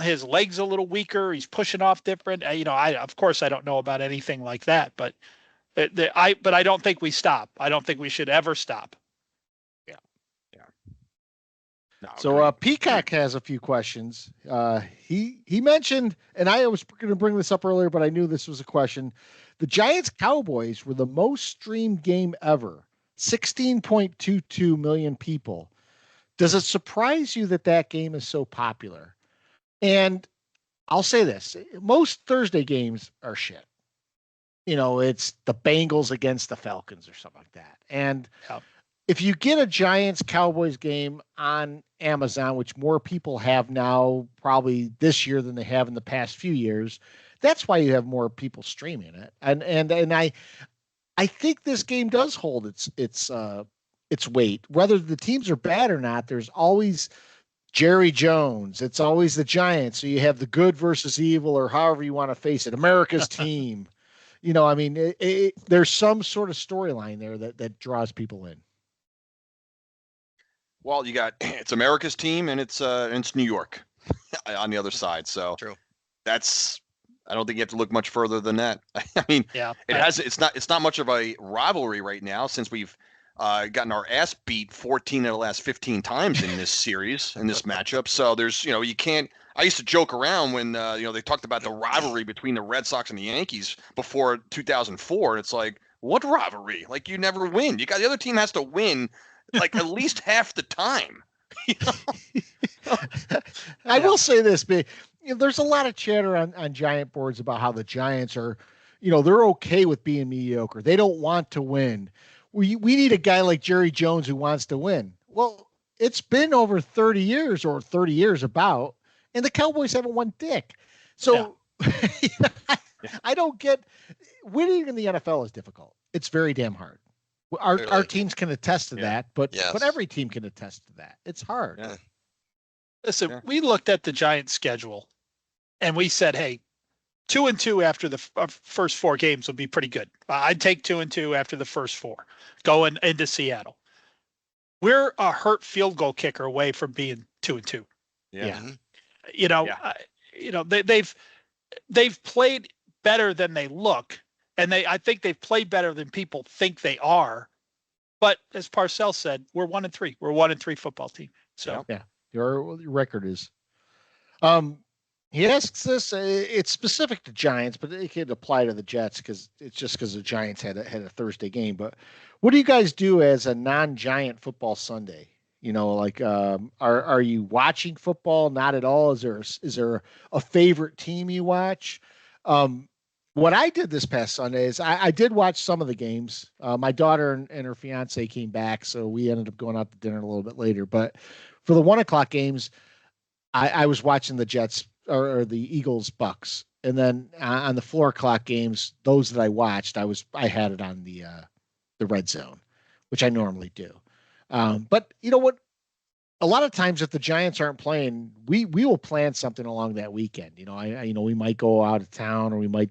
his legs a little weaker. He's pushing off different. Of course I don't know about anything like that, but I don't think we stop. I don't think we should ever stop. Yeah. No, so Peacock has a few questions. He mentioned, and I was going to bring this up earlier, but I knew this was a question. The Giants-Cowboys were the most streamed game ever. 16.22 million people. Does it surprise you that game is so popular? And I'll say this, most Thursday games are shit. It's the Bengals against the Falcons or something like that. And if you get a Giants-Cowboys game on Amazon, which more people have now probably this year than they have in the past few years, that's why you have more people streaming it. And I think this game does hold its weight. Whether the teams are bad or not, there's always Jerry Jones. It's always the Giants. So you have the good versus evil, or however you want to face it, America's team. There's some sort of storyline there that draws people in. Well, it's America's team, and it's New York on the other side. So true. I don't think you have to look much further than that. I mean, it's not much of a rivalry right now, since we've gotten our ass beat 14 of the last 15 times in this series, in this matchup. So there's, you can't. I used to joke around when they talked about the rivalry between the Red Sox and the Yankees before 2004. It's like, what rivalry? Like, you never win. The other team has to win like at least half the time. I will say this, but there's a lot of chatter on Giant boards about how the Giants are, they're okay with being mediocre. They don't want to win. We need a guy like Jerry Jones who wants to win. Well, it's been over 30 years about, and the Cowboys haven't won dick. So I don't get winning in the NFL is difficult. It's very damn hard. Our teams can attest to that, but every team can attest to that. It's hard. Yeah. Listen, we looked at the Giants' schedule, and we said, "Hey, 2-2 after the first 4 games would be pretty good. I'd take 2-2 after the first 4, going into Seattle. We're a hurt field goal kicker away from being 2-2. Yeah. They've played better than they look, and I think they've played better than people think they are. But as Parcells said, we're 1-3. We're a 1-3 football team. So your record is. He asks this. It's specific to Giants, but it could apply to the Jets because the Giants had a Thursday game. But what do you guys do as a non-Giant football Sunday? Are you watching football? Not at all. Is there a favorite team you watch? What I did this past Sunday is I did watch some of the games. My daughter and her fiance came back, so we ended up going out to dinner a little bit later. But for the 1:00 games, I was watching the Jets or the Eagles Bucks, and then on the 4:00 games, those that I watched, I had it on the red zone, which I normally do. But you know what? A lot of times, if the Giants aren't playing, we will plan something along that weekend. We might go out of town, or we might,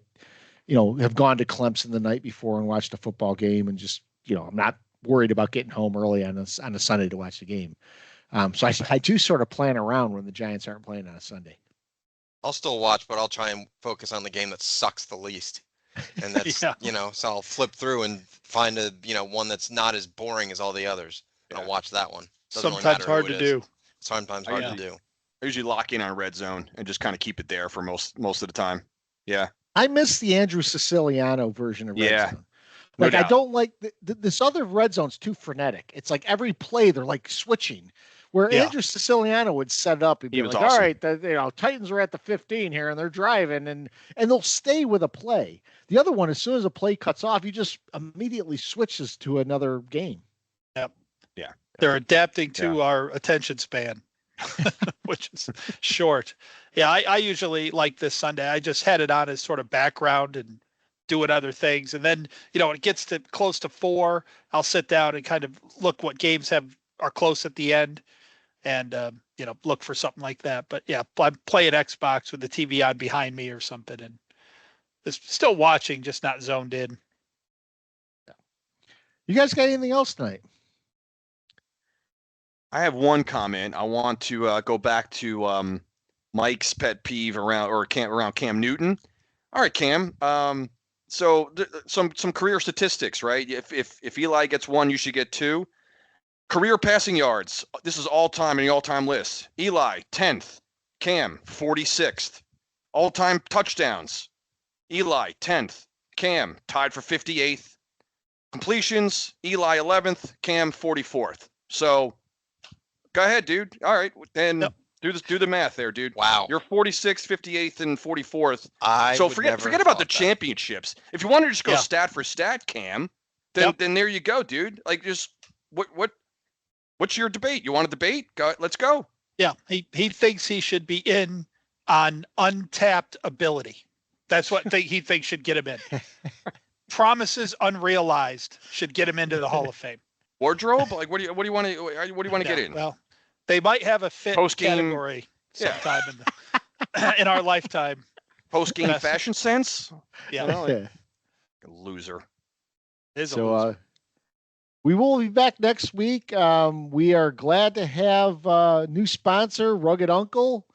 have gone to Clemson the night before and watched a football game, and just, I'm not worried about getting home early on a Sunday to watch the game. So I do sort of plan around when the Giants aren't playing on a Sunday. I'll still watch, but I'll try and focus on the game that sucks the least. And that's, so I'll flip through and find one that's not as boring as all the others. And I'll watch that one. Sometimes hard to do. Sometimes hard to do. I usually lock in on red zone and just kind of keep it there for most of the time. Yeah. I miss the Andrew Siciliano version of red zone. No I don't like this other red zone's too frenetic. It's like every play they're like switching. Where Andrew Siciliano would set up and be like, awesome. All right, Titans are at the 15 here and they're driving and they'll stay with a play. The other one, as soon as a play cuts off, you just immediately switches to another game. Yep. Yeah. They're adapting to our attention span, which is short. Yeah, I usually, like this Sunday, I just had it on as sort of background and doing other things. And then, when it gets to close to 4, I'll sit down and kind of look what games are close at the end. And, look for something like that. But I'm playing Xbox with the TV on behind me or something, and still watching, just not zoned in. You guys got anything else tonight? I have one comment. I want to go back to Mike's pet peeve around Cam Newton. All right, Cam. So some career statistics, right? If Eli gets 1, you should get 2. Career passing yards. This is all-time in the all-time list. Eli, 10th. Cam, 46th. All-time touchdowns. Eli, 10th. Cam, tied for 58th. Completions. Eli, 11th. Cam, 44th. So, go ahead, dude. All right, then do the math there, dude. Wow. You're 46th, 58th, and 44th. So forget about the championships. If you want to just go stat for stat, Cam, then there you go, dude. Like, just what's your debate? You want a debate? Let's go. Yeah, he thinks he should be in on untapped ability. That's what he thinks should get him in. Promises unrealized should get him into the Hall of Fame. Wardrobe? Like, what do you want to get in? Well, they might have a fit category sometime in our lifetime. Post-game fashion sense? Yeah. Loser. So we will be back next week. We are glad to have new sponsor, Rugged Uncle.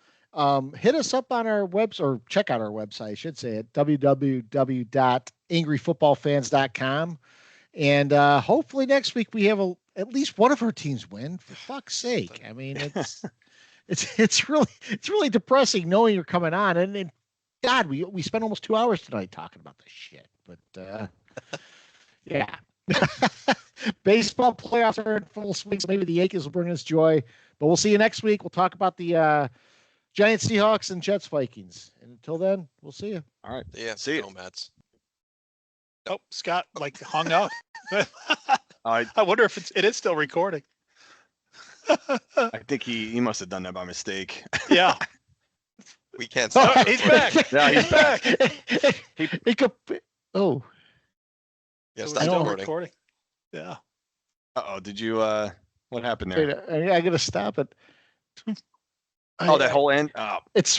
Hit us up on our website, or check out our website, I should say, at www.angryfootballfans.com. And hopefully next week we have at least one of our teams win. For fuck's sake! I mean, it's really depressing knowing you're coming on. And God, we spent almost 2 hours tonight talking about this shit. But yeah, baseball playoffs are in full swing. So maybe the Yankees will bring us joy. But we'll see you next week. We'll talk about the Giants-Seahawks and Jets-Vikings. And until then, we'll see you. All right. Yeah. See you. Mats. Oh, Scott hung up. I wonder if it is still recording. I think he must have done that by mistake. Yeah. We can't stop. Oh, he's back. Yeah, he's back. He could. Oh. Yeah, It was stop still recording. recording. Yeah. Uh-oh, did you what happened there? I got to stop it. Oh, that whole end. Oh. It's